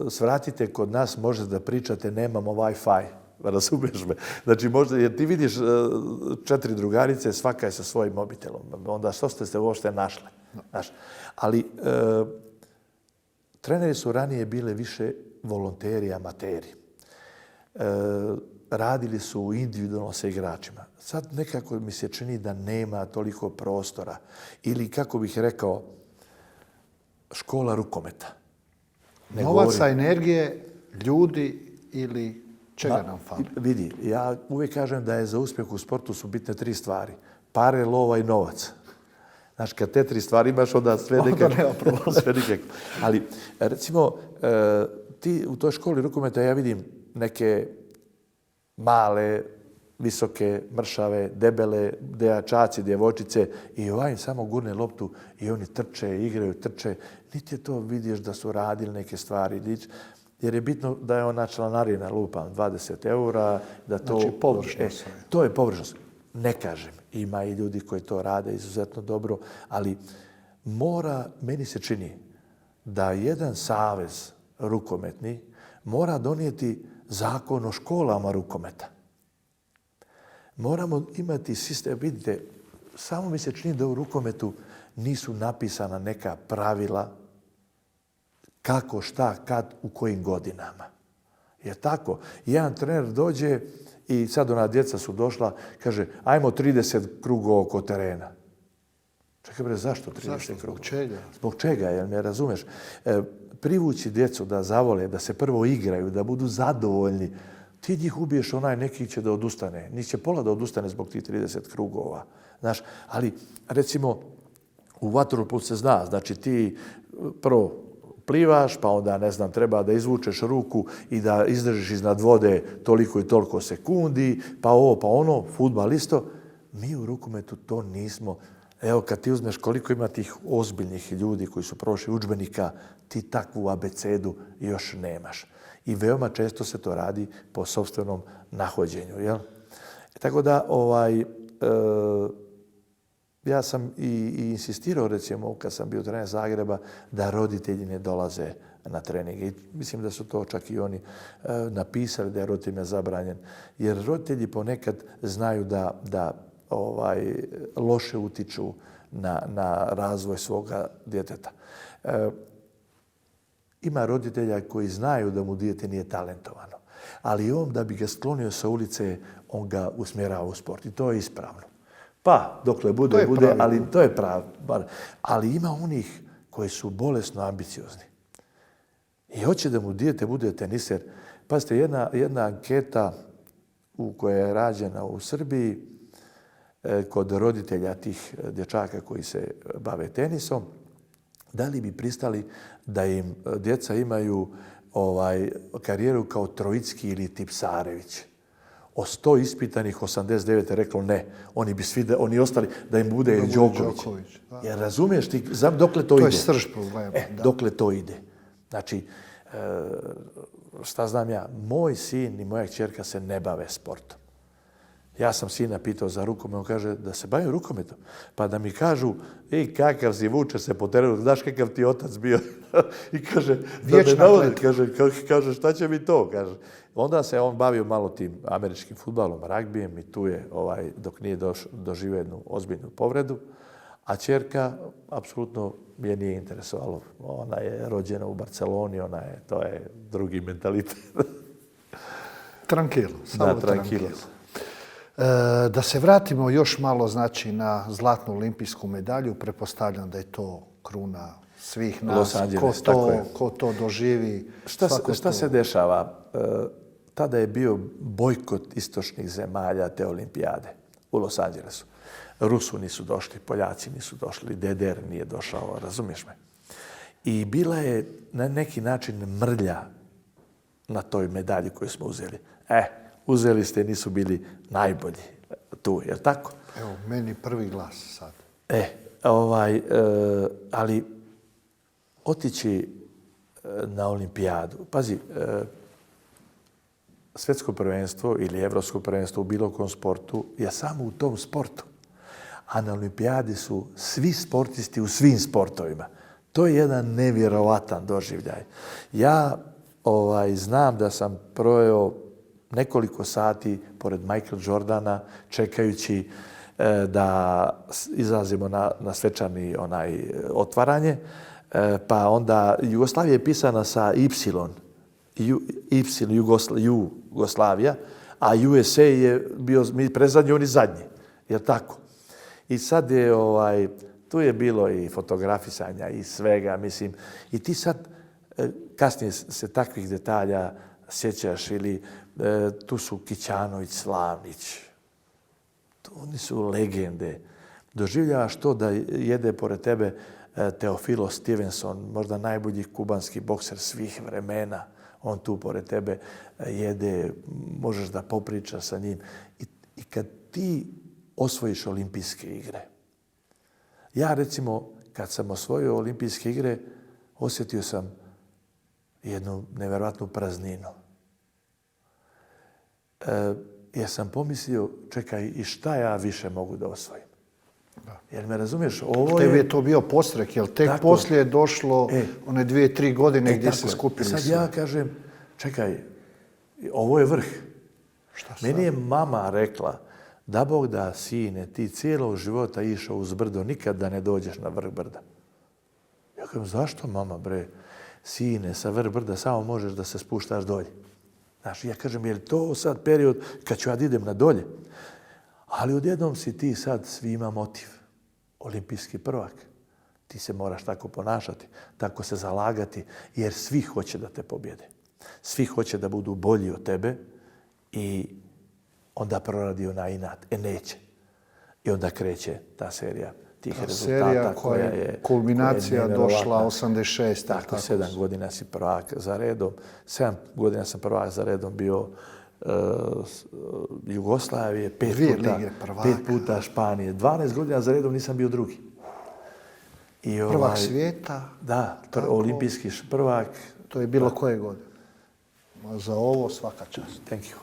Speaker 3: Svratite kod nas, možete da pričate, nemamo Wi-Fi. Razumiješ me? Znači, možda, jer ti vidiš 4 drugarice, svaka je sa svojim mobitelom. Onda što ste se uopšte našle? Znaš. Ali treneri su ranije bile više volonteri, amateri. Radili su individualno sa igračima. Sad nekako mi se čini da nema toliko prostora. Ili, kako bih rekao, škola rukometa.
Speaker 2: Novaca, energije, ljudi ili čega nam fali?
Speaker 3: Vidi, ja uvijek kažem da je za uspjeh u sportu su bitne 3 stvari. Pare, lova i novac. Znaš, kad te 3 stvari imaš, onda sve nekako. Ali, recimo, ti u toj školi rukometa ja vidim neke male, visoke, mršave, debele, dečaci, djevojčice i im samo gurne loptu i oni trče, igraju, trče. Niti je to vidiš da su radili neke stvari. Jer je bitno da je ona članarina, lupam, 20 eura.
Speaker 2: Znači, površnost.
Speaker 3: To je površnost. Ne kažem. Ima i ljudi koji to rade izuzetno dobro, ali meni se čini da jedan savez rukometni mora donijeti zakon o školama rukometa. Moramo imati sistem. Vidite, samo mi se čini da u rukometu nisu napisana neka pravila kako, šta, kad, u kojim godinama. Jer tako, jedan trener dođe i sad ona djeca su došla, kaže, ajmo 30 krugova oko terena. Čekaj bre, zašto 30 krugova?
Speaker 2: Zbog čega?
Speaker 3: Zbog čega, jel me razumeš? Privući djecu da zavole, da se prvo igraju, da budu zadovoljni. Ti njih ubiješ, neki će da odustane. Njih će pola da odustane zbog tih 30 krugova. Znaš, ali recimo u vaterpolu se zna, znači ti prvo plivaš, pa onda, ne znam, treba da izvučeš ruku i da izdržiš iznad vode toliko i toliko sekundi, pa ovo, pa ono, fudbal isto. Mi u rukometu to nismo. Evo, kad ti uzmeš koliko ima tih ozbiljnih ljudi koji su prošli udžbenika, ti takvu abecedu još nemaš. I veoma često se to radi po sopstvenom nahođenju. Jel? Tako da, ja sam i insistirao, recimo, kad sam bio trener Zagreba, da roditelji ne dolaze na treninge. I mislim da su to čak i oni napisali da je roditeljima zabranjen. Jer roditelji ponekad znaju da loše utiču na razvoj svoga djeteta. Ima roditelja koji znaju da mu dijete nije talentovano, ali on da bi ga sklonio sa ulice, on ga usmjerava u sport i to je ispravno. Pa, dokle bude, ali to je pravo. Ali ima onih koji su bolesno ambiciozni i hoće da mu dijete bude teniser. Pazite, jedna anketa koja je rađena u Srbiji kod roditelja tih dječaka koji se bave tenisom, da li bi pristali da im djeca imaju karijeru kao Trojicki ili Tipsarević. Od 100 ispitanih 89 je reklo ne. Oni ostali da im bude Đoković. Jer razumiješ ti dokle to ide?
Speaker 2: To je srž problema.
Speaker 3: Dokle to ide. Znači, šta znam ja, moj sin i moja kćerka se ne bave sportom. Ja sam sina pitao za rukomet, on kaže da se bavim rukometom. Pa da mi kažu, kakav si, vuče se po terenu, znaš kakav ti otac bio. I kaže, da me navode, kaže, šta će mi to, kaže. Onda se on bavio malo tim američkim fudbalom, ragbijem i tu je, dok nije doživio jednu ozbiljnu povredu. A ćerka, apsolutno, je nije interesovalo. Ona je rođena u Barceloni, to je drugi mentalitet.
Speaker 2: Tranquilo, samo tranquilo. Da se vratimo još malo, znači, na zlatnu olimpijsku medalju. Pretpostavljam da je to kruna svih nas.
Speaker 3: Los Angeles,
Speaker 2: ko to doživi.
Speaker 3: Šta se dešava? Tada je bio bojkot istočnih zemalja te olimpijade u Los Angelesu. Rusu nisu došli, Poljaci nisu došli, DDR nije došao, razumiješ me? I bila je na neki način mrlja na toj medalji koju smo uzeli. Uzeli ste, nisu bili najbolji tu, je li tako?
Speaker 2: Evo, meni prvi glas sad.
Speaker 3: Ali otići na olimpijadu, pazi, svjetsko prvenstvo ili evropsko prvenstvo u bilo kom sportu je samo u tom sportu. A na olimpijadi su svi sportisti u svim sportovima. To je jedan nevjerovatan doživljaj. Ja znam da sam proveo nekoliko sati pored Michael Jordana čekajući da izlazimo na svečani otvaranje. Pa onda Jugoslavija je pisana sa Jugoslavija, a USA je bio predzadnji, oni zadnji. Je li tako? I sad je, tu je bilo i fotografisanja i svega, mislim. I ti sad, kasnije se takvih detalja sjećaš ili tu su Kićanović, Slavnić. Oni su legende. Doživljavaš to da jede pored tebe Teofilo Stevenson, možda najbolji kubanski bokser svih vremena. On tu pored tebe jede, možeš da popričaš sa njim. I kad ti osvojiš olimpijske igre. Ja, recimo, kad sam osvojio olimpijske igre, osjetio sam jednu nevjerojatnu prazninu. Jer sam pomislio, čekaj, i šta ja više mogu da osvojim? Jel me razumiješ?
Speaker 2: Tebi je to bio postrek, jel tek poslije je došlo one 2-3 godine gdje se skupili sve.
Speaker 3: Sad ja kažem, čekaj, ovo je vrh. Meni je mama rekla, da Bog da, sine, ti cijelog života išao uz brdo, nikad da ne dođeš na vrh brda. Ja kažem, zašto, mama, bre? Sine, sa vrh brda samo možeš da se spuštaš dolje. Znaš, ja kažem, je li to sad period kad ću ja idem na dolje? Ali odjednom si ti sad svima motiv. Olimpijski prvak. Ti se moraš tako ponašati, tako se zalagati, jer svi hoće da te pobjede. Svi hoće da budu bolji od tebe i onda proradi onaj inat. Neće. I onda kreće ta serija tih rezultata.
Speaker 2: Serija koja je kulminacija došla 86.
Speaker 3: Tako, 7 godina si prvak za redom. 7 godina sam prvak za redom bio Jugoslavije, 5 puta Španije. 12 godina za redom nisam bio drugi.
Speaker 2: Prvak svijeta.
Speaker 3: Da, olimpijski prvak.
Speaker 2: To je bilo koje godine? Za ovo svaka čast.
Speaker 3: Thank you.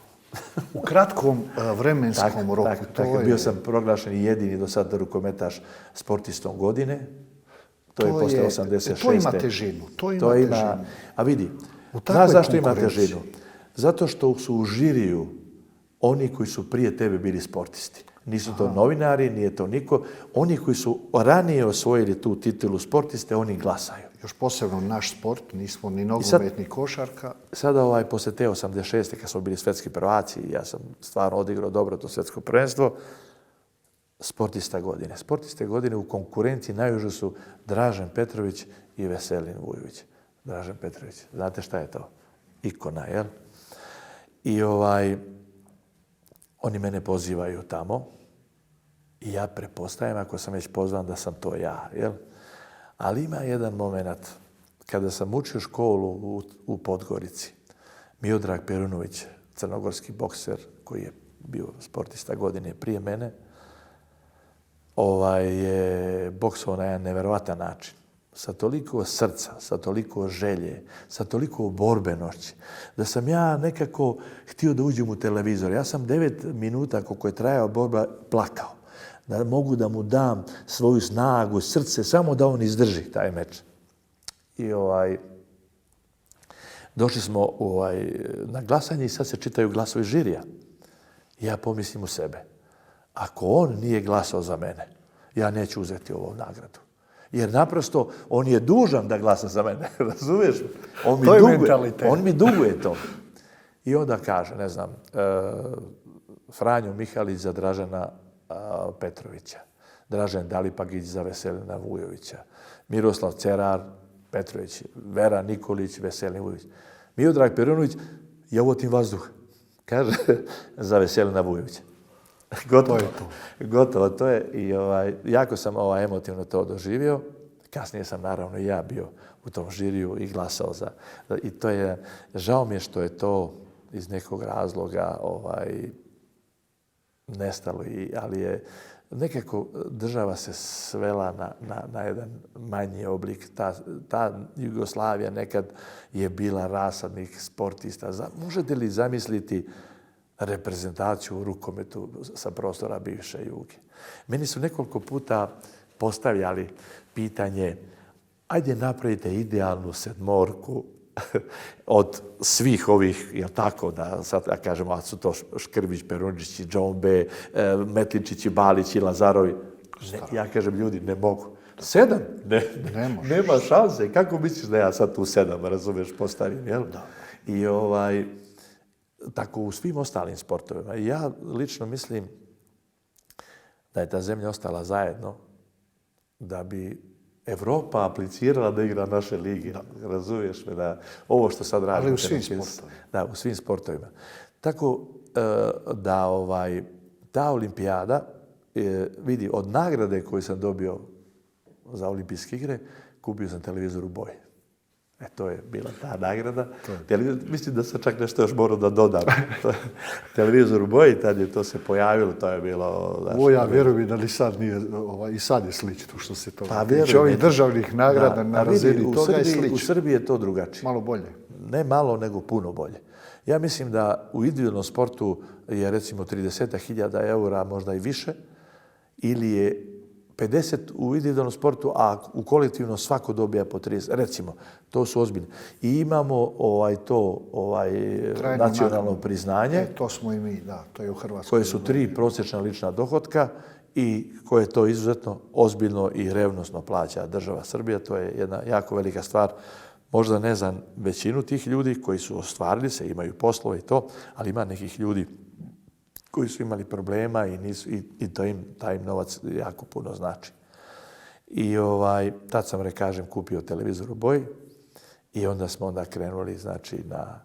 Speaker 2: U kratkom vremenskom roku.
Speaker 3: Tako, bio sam proglašen jedini do sada rukometaš sportistom godine. To je posle 86.
Speaker 2: To ima težinu. To ima,
Speaker 3: a vidi, znaš zašto ima težinu? Zato što su u žiriju oni koji su prije tebe bili sportisti. Nisu to novinari, nije to niko. Oni koji su ranije osvojili tu titulu sportiste, oni glasaju.
Speaker 2: Još posebno naš sport, nismo ni nogomet, ni košarka.
Speaker 3: Sada posle te 86. kad smo bili svetski prvaci, ja sam stvarno odigrao dobro to svetsko prvenstvo, sportista godine. Sportiste godine u konkurenciji najviše su Dražen Petrović i Veselin Vujović. Dražen Petrović, znate šta je to? Ikona, jel? I oni mene pozivaju tamo i ja prepostavljam, ako sam već pozvan, da sam to ja, jel? Ali ima jedan moment, kada sam učio školu u Podgorici, Miodrag Perunović, crnogorski bokser koji je bio sportista godine prije mene, je boksao na jedan neverovatan način. sa toliko srca, sa toliko želje, sa toliko borbenošći, da sam ja nekako htio da uđem u televizor. Ja sam 9 minuta, koliko je trajao borba, plakao. Da mogu da mu dam svoju snagu, srce, samo da on izdrži taj meč. I došli smo na glasanje i sad se čitaju glasovi žirija. Ja pomislim u sebe, ako on nije glasao za mene, ja neću uzeti ovu nagradu. Jer naprosto on je dužan da glasa za mene, razumiješ? On mi duguje to. I onda kaže, ne znam, Franjo Mihalić za Dražena Petrovića, Dražen Dalipagić za Veselina Vujovića, Miroslav Cerar Petrović, Vera Nikolić, Veselin Vujović. Miodrag Perunović, ja uvotim vazduh, kaže, za Veselina Vujovića. Gotovo, to je. I jako sam emotivno to doživio. Kasnije sam naravno i ja bio u tom žiriju i glasao za. I to je, žao mi je što je to iz nekog razloga nestalo, ali je nekako država se svela na jedan manji oblik. Ta Jugoslavija nekad je bila rasadnih sportista. Možete li zamisliti reprezentaciju u rukometu sa prostora bivše Juge? Meni su nekoliko puta postavljali pitanje, ajde napravite idealnu sedmorku od svih ovih, jel tako, da sad ja kažem, a su to Škrbić, Perundžić, Džombe, Metličić, Balić i Lazarovi. Ja kažem, ljudi, ne mogu. 7? Nema šanse. Kako misliš da ja sad tu 7, razumiješ, postavim, jel? Da. I tako u svim ostalim sportovima. I ja lično mislim da je ta zemlja ostala zajedno da bi Evropa aplicirala da igra naše lige. Razumiješ me da ovo što sad radimo.
Speaker 2: Ali u svim sportovima.
Speaker 3: Da, u svim sportovima. Tako da ta olimpijada, vidi, od nagrade koju sam dobio za olimpijske igre, kupio sam televizor u boji. To je bila ta nagrada. Mislim da sam čak nešto još morao da dodam. Televizor u boji, tad je to se pojavilo, to je bilo...
Speaker 2: Ja vjerujem da li sad nije, i sad je slično što se to tiče. Ovih državnih nagrada na razini toga je slično.
Speaker 3: U Srbiji je to drugačije.
Speaker 2: Malo bolje.
Speaker 3: Ne malo, nego puno bolje. Ja mislim da u individualnom sportu je recimo 30.000 eura, možda i više, ili je 50 u individualnom sportu, a u kolektivnom svako dobija po 30. Recimo, to su ozbiljne. I imamo nacionalno priznanje.
Speaker 2: To smo i mi, da, to je u Hrvatskoj.
Speaker 3: Koje su 3 prosječna lična dohotka i koje to izuzetno ozbiljno i revnosno plaća država Srbija. To je jedna jako velika stvar. Možda ne znam većinu tih ljudi koji su ostvarili se, imaju poslove i to, ali ima nekih ljudi koji su imali problema i taj im novac jako puno znači. I tad sam, kažem, kupio televizor u boji i onda smo krenuli, znači, na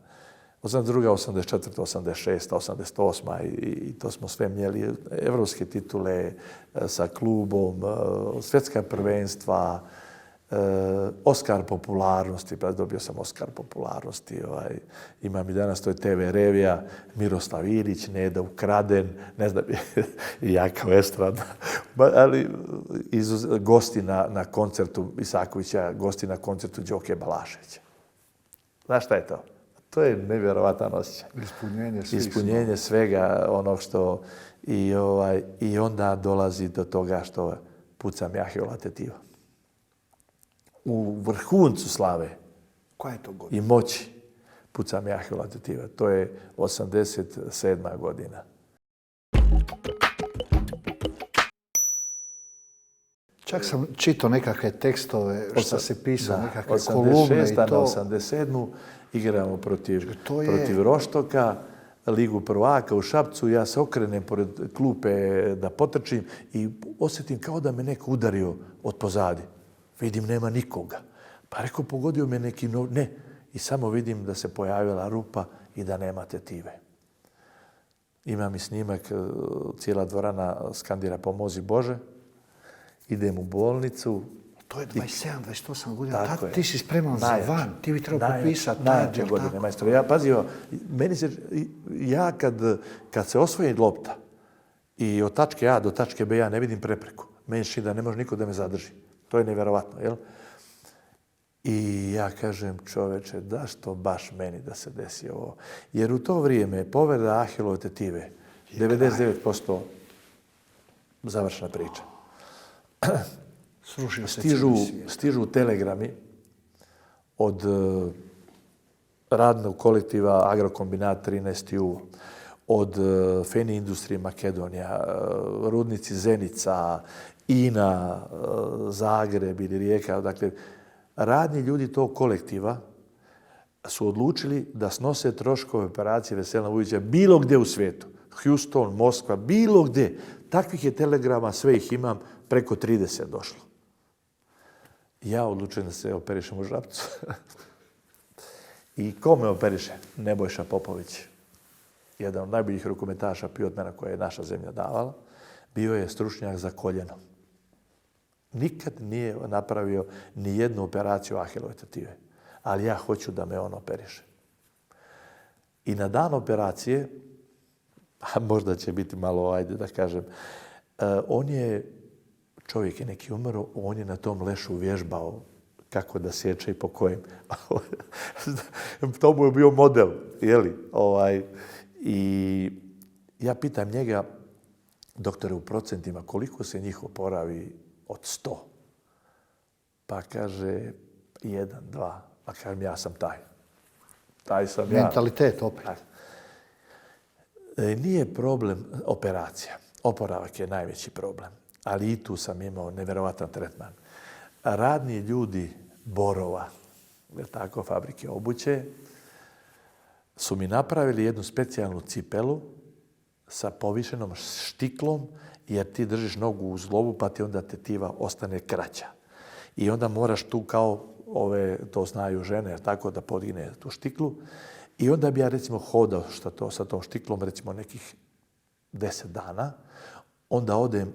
Speaker 3: 82. 84. 86. 88. i to smo sve mjeli. Evropske titule sa klubom, svjetska prvenstva, Oskar popularnosti, pa dobio sam Oskar popularnosti. Imam i danas, to je TV revija, Miroslav Ilić, Neda Ukraden, ne znam, i ja kao estrada. Ali gosti na koncertu Isakovića, gosti na koncertu Đoke Balaševića. Znaš šta je to? To je nevjerovatan osjećaj. Ispunjenje svega onog što... I onda dolazi do toga što pucam Jahio Latetiva. U vrhuncu slave.
Speaker 2: Koja je to godina?
Speaker 3: I moći pucam Jahio Latetiva. To je 87. godina.
Speaker 2: Čak sam čitao nekakve tekstove, što se pisao, nekakve kolumne i to.
Speaker 3: 86. na 87. igramo protiv Roštoka, Ligu prvaka u Šapcu. Ja se okrenem pored klupe da potrčim i osjetim kao da me neko udario od pozadi. Vidim, nema nikoga. Pa rekao, pogodio me neki ne. I samo vidim da se pojavila rupa i da nema tetive. Imam i snimak, cijela dvorana skandira pomozi Bože. Idem u bolnicu.
Speaker 2: To je 27-28 godina. Ti si spreman za van. Ti bi trebao popisati.
Speaker 3: Najjače godine, majstro. Ja, pazio, kad se osvoji lopta i od tačke A do tačke B ja ne vidim prepreku. Meni da ne može niko da me zadrži. To je nevjerovatno, jel? I ja kažem, čoveče, zašto baš meni da se desi ovo? Jer u to vrijeme povreda ahilove tetive, 99% završena priča. Stižu telegrami od radnog kolektiva Agrokombinat 13U, od Feni Industrije Makedonija, rudnici Zenica, INA, Zagreb ili Rijeka. Dakle, radni ljudi tog kolektiva su odlučili da snose troškove operacije Veselina Vujića bilo gdje u svijetu. Houston, Moskva, bilo gdje. Takvih je telegrama, sve ih imam, preko 30 došlo. Ja odlučujem da se operišem u Žabcu. I ko me operiše? Nebojša Popović. Jedan od najboljih rukometaša pijotmena koje je naša zemlja davala. Bio je stručnjak za koljeno. Nikad nije napravio ni jednu operaciju ahilove tetive. Ali ja hoću da me on operiše. I na dan operacije, a možda će biti malo, ajde da kažem, čovjek je neki umro, on je na tom lešu vježbao kako da sječe i po kojem. To mu je bio model, jeli? I ja pitam njega, doktore, u procentima, koliko se njih oporavi od 100? Pa kaže, 1, 2. Pa kažem, ja sam taj. Taj sam ja.
Speaker 2: Mentalitet opet.
Speaker 3: Nije problem operacija. Oporavak je najveći problem. Ali i tu sam imao nevjerovatan tretman. Radni ljudi Borova, tako, fabrike obuće, su mi napravili jednu specijalnu cipelu sa povišenom štiklom, jer ti držiš nogu u zglobu, pa ti onda tetiva ostane kraća. I onda moraš tu kao to znaju žene, tako da podigne tu štiklu. I onda bi ja recimo hodao sa tom štiklom recimo nekih 10 dana. Onda odem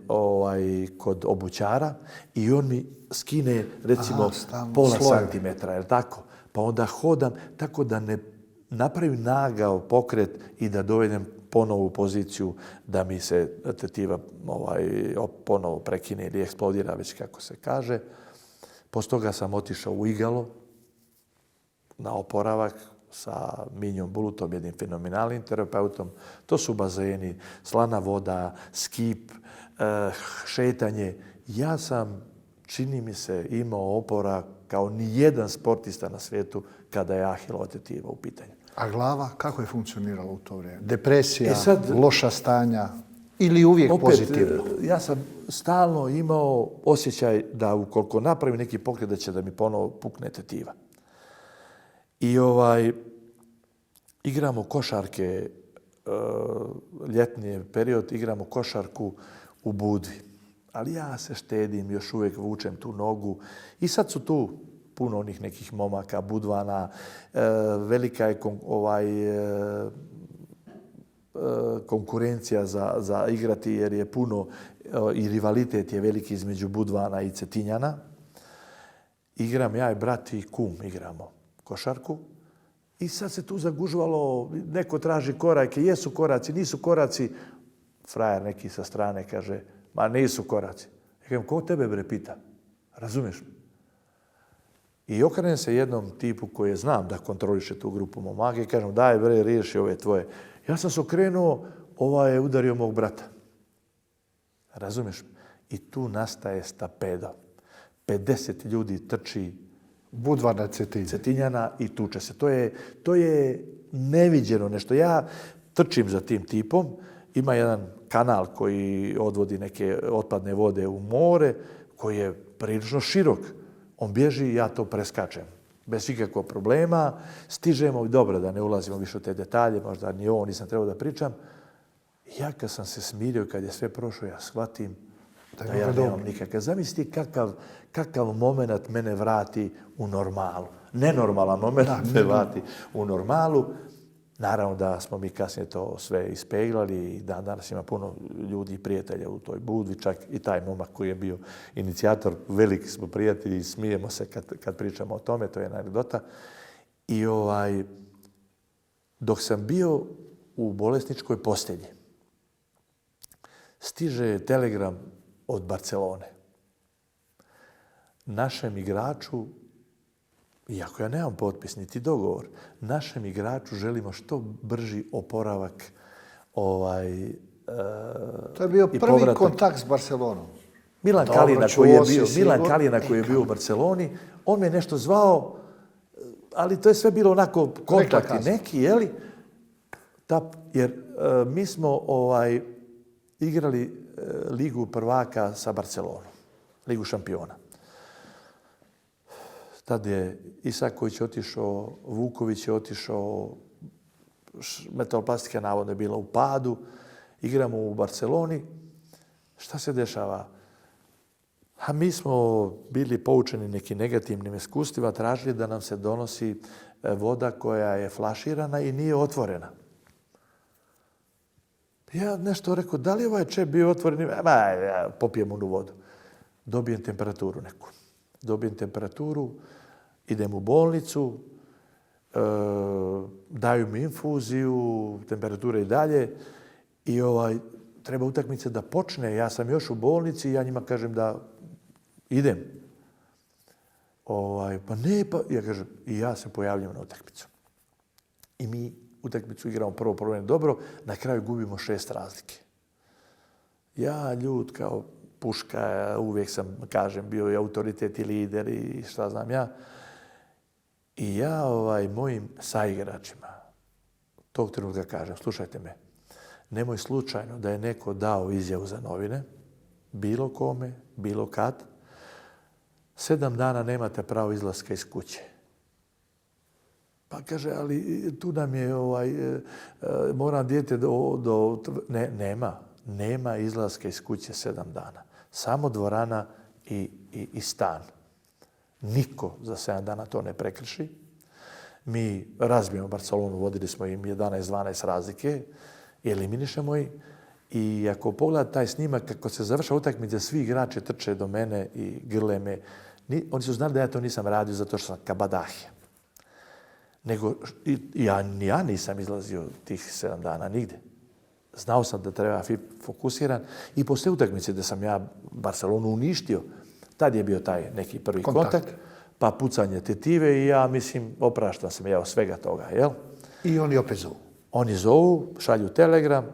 Speaker 3: kod obućara i on mi skine recimo pola santimetra, jel tako? Pa onda hodam tako da ne napravim nagao pokret i da dovedem ponovo u poziciju da mi se tetiva ponovo prekine ili eksplodira, već kako se kaže. Poslije toga sam otišao u Igalo na oporavak sa Minjom Bulutom, jednim fenomenalnim terapeutom. To su bazeni, slana voda, skip, šetanje. Ja sam, čini mi se, imao oporavak kao nijedan sportista na svijetu kada je ahilova tetiva u pitanju.
Speaker 2: A glava kako je funkcionirala u to vrijeme? Depresija, loša stanja ili uvijek pozitivno?
Speaker 3: Ja sam stalno imao osjećaj da ukoliko napravim neki pokret da će da mi ponovo pukne tetiva. I igramo košarke, ljetni period, igramo košarku u Budvi. Ali ja se štedim, još uvijek vučem tu nogu. I sad su tu puno onih nekih momaka, Budvana, velika je konkurencija za igrati jer je puno i rivalitet je veliki između Budvana i Cetinjana. Igram ja i brat i kum igramo košarku. I sad se tu zagužvalo, neko traži korake, jesu koraci, nisu koraci. Frajer neki sa strane kaže, ma nisu koraci. Ja kažem, ko tebe bre pita? Razumiješ? I okrenem se jednom tipu koji znam da kontroliše tu grupu momaka i kažem, daj bre, riješi ove tvoje. Ja sam se okrenuo, je udario mog brata. Razumiješ? I tu nastaje stapedo. 50 ljudi trči
Speaker 2: Budvana
Speaker 3: Cetinjana i tuče se. To je neviđeno nešto. Ja trčim za tim tipom. Ima jedan kanal koji odvodi neke otpadne vode u more, koji je prilično širok. On bježi i ja to preskačem. Bez ikakvog problema. Stižemo i dobro da ne ulazimo više u te detalje, možda ni ovo nisam trebao da pričam. Ja kad sam se smirio, kad je sve prošlo, ja shvatim da ja nemam nikakav. Zamisli kakav moment mene vrati u normalu. Nenormalan moment me vrati u normalu. Naravno da smo mi kasnije to sve ispeglali i danas ima puno ljudi i prijatelja u toj Budvi, čak i taj momak koji je bio inicijator, veliki smo prijatelji i smijemo se kad pričamo o tome, to je jedna anegdota. I dok sam bio u bolesničkoj postelji, stiže telegram od Barcelone. Našem igraču iako ja nemam potpis niti dogovor, našem igraču želimo što brži oporavak
Speaker 2: To je bio
Speaker 3: i
Speaker 2: prvi
Speaker 3: povratak.
Speaker 2: kontakt s Barcelonom.
Speaker 3: Milan
Speaker 2: Dobro,
Speaker 3: Kalina
Speaker 2: čuo si sigurno.
Speaker 3: koji je bio u Barceloni, on me nešto zvao, ali to je sve bilo onako kontakti
Speaker 2: Kazno.
Speaker 3: neki, jeli? Jer mi smo igrali Ligu prvaka sa Barcelonom, Ligu šampiona. Tad je Isaković otišao, Vuković je otišao, Metaloplastika navodno je bila u padu, igramo u Barceloni. Šta se dešava? A mi smo bili poučeni nekim negativnim iskustvima, tražili da nam se donosi voda koja je flaširana i nije otvorena. Ja nešto rekao, da li je ovaj čep bio otvoren? Ja popijem onu vodu. Dobijem temperaturu neku. Idem u bolnicu, daju mi infuziju, temperatura i dalje i treba utakmica da počne. Ja sam još u bolnici i ja njima kažem da idem. Ja kažem, i ja se pojavljam na utakmicu. I mi utakmicu igramo prvo problem dobro, na kraju gubimo 6 razlike. Ja ljud kao puška, uvijek sam, kažem, bio i autoritet i lider i šta znam ja. I ja mojim saigračima tog trenutka kažem, slušajte me, nemoj slučajno da je neko dao izjavu za novine, bilo kome, bilo kad, 7 dana nemate pravo izlaska iz kuće. Pa kaže, ali tu nam je, moram dijete nema izlaska iz kuće 7 dana. Samo dvorana i stan. Niko za 7 dana to ne prekrši. Mi razbijemo Barcelonu, vodili smo im 11-12 razlike, eliminišemo ih. I ako pogledate taj snimak, kako se završa utakmica, svi igrači trče do mene i grle me. Oni su znali da ja to nisam radio zato što sam kabadahe. Nego ja nisam izlazio tih 7 dana nigde. Znao sam da treba fokusiran i posle utakmice da sam ja Barcelonu uništio, tad je bio taj neki prvi kontakt, pa pucanje tetive i ja mislim, opraštam sam ja od svega toga, jel?
Speaker 2: I oni opet zovu.
Speaker 3: Oni zovu, šalju telegram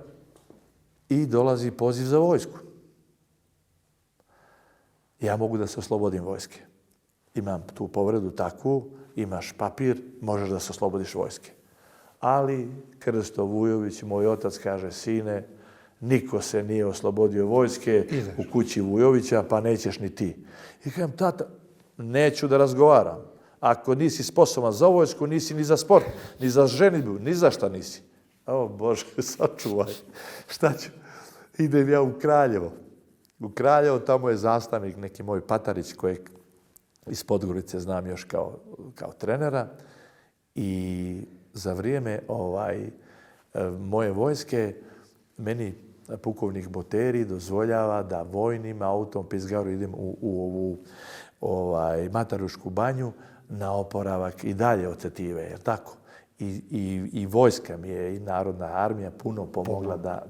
Speaker 3: i dolazi poziv za vojsku. Ja mogu da se oslobodim vojske. Imam tu povredu takvu, imaš papir, možeš da se oslobodiš vojske. Ali Krsto Vujović, moj otac, kaže, sine, niko se nije oslobodio vojske u kući Vujovića, pa nećeš ni ti. I kažem, tata, neću da razgovaram. Ako nisi sposoban za vojsku, nisi ni za sport, ni za ženidbu, ni za šta nisi. O Bože, sačuvaj. Šta ću? Idem ja u Kraljevo. U Kraljevo tamo je zastavnik neki moj Patarić kojeg iz Podgorice znam još kao trenera i za vrijeme moje vojske meni pukovnik Boteri dozvoljava da vojnim autom Pizgaru idem u ovu Matarušku banju na oporavak i dalje od tetive, jer tako? I vojska mi je i Narodna armija puno pomogla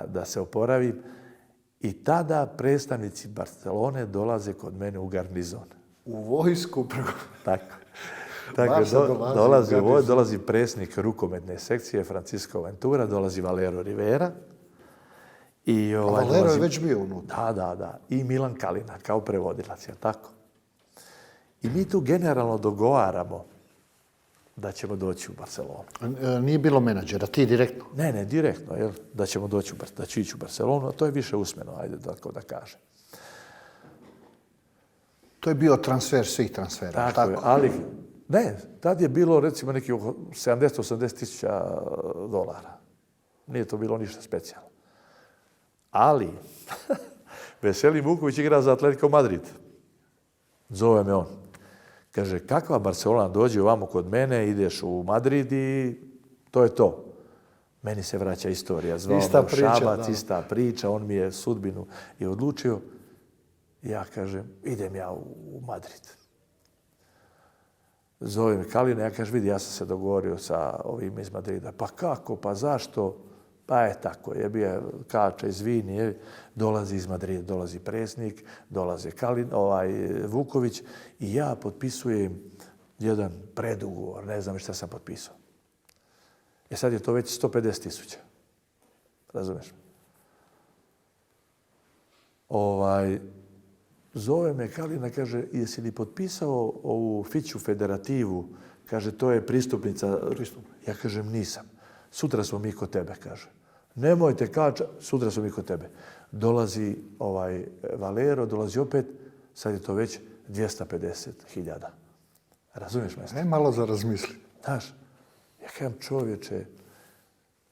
Speaker 3: da se oporavim. I tada predstavnici Barcelone dolaze kod mene u garnizon.
Speaker 2: U vojsku?
Speaker 3: Tako. Dolazi predsjednik rukometne sekcije Francisco Ventura, dolazi Valero Rivera.
Speaker 2: Valero je već bio unutra.
Speaker 3: Da. I Milan Kalina kao prevodilac, je tako? I mi tu generalno dogovaramo da ćemo doći u Barcelonu.
Speaker 2: Nije bilo menadžera, ti direktno?
Speaker 3: Ne, direktno, jel? Da ćemo doći, da ću ići u Barcelonu, a to je više usmeno, ajde tako da kažem.
Speaker 2: To je bio transfer svih transfera, tako?
Speaker 3: Je, ali ne, tad je bilo recimo neki oko 70-80 tisuća dolara. Nije to bilo ništa specijalno. Ali, Veselin Vuković igra za Atletico Madrid. Zove me on. Kaže, kakva Barcelona, dođi ovamo kod mene, ideš u Madrid i to je to. Meni se vraća istorija. Zvao me Šabac, ista priča, on mi je sudbinu i odlučio. Ja kažem, idem ja u Madrid. Zove me Kalina, ja kažem, vidi, ja sam se dogovorio sa ovim iz Madrida. Pa kako, pa zašto? Pa je tako, je bio Kača iz Vini, dolazi iz Madrida, dolazi predsjednik, dolaze Vuković i ja potpisujem jedan predugovor, ne znam šta sam potpisao. Sad je to već 150.000. Razumeš? Zove me Kalina, kaže, jesi li potpisao ovu Fiću federativu? Kaže, to je pristupnica. Ja kažem, nisam. Sutra smo mi kod tebe, kaže. Nemojte, Kača, sutra smo mi kod tebe. Dolazi Valero, dolazi opet, sad je to već 250.000. Razumiješ me?
Speaker 2: Ne, malo za razmisli.
Speaker 3: Znaš, ja kažem, čovječe,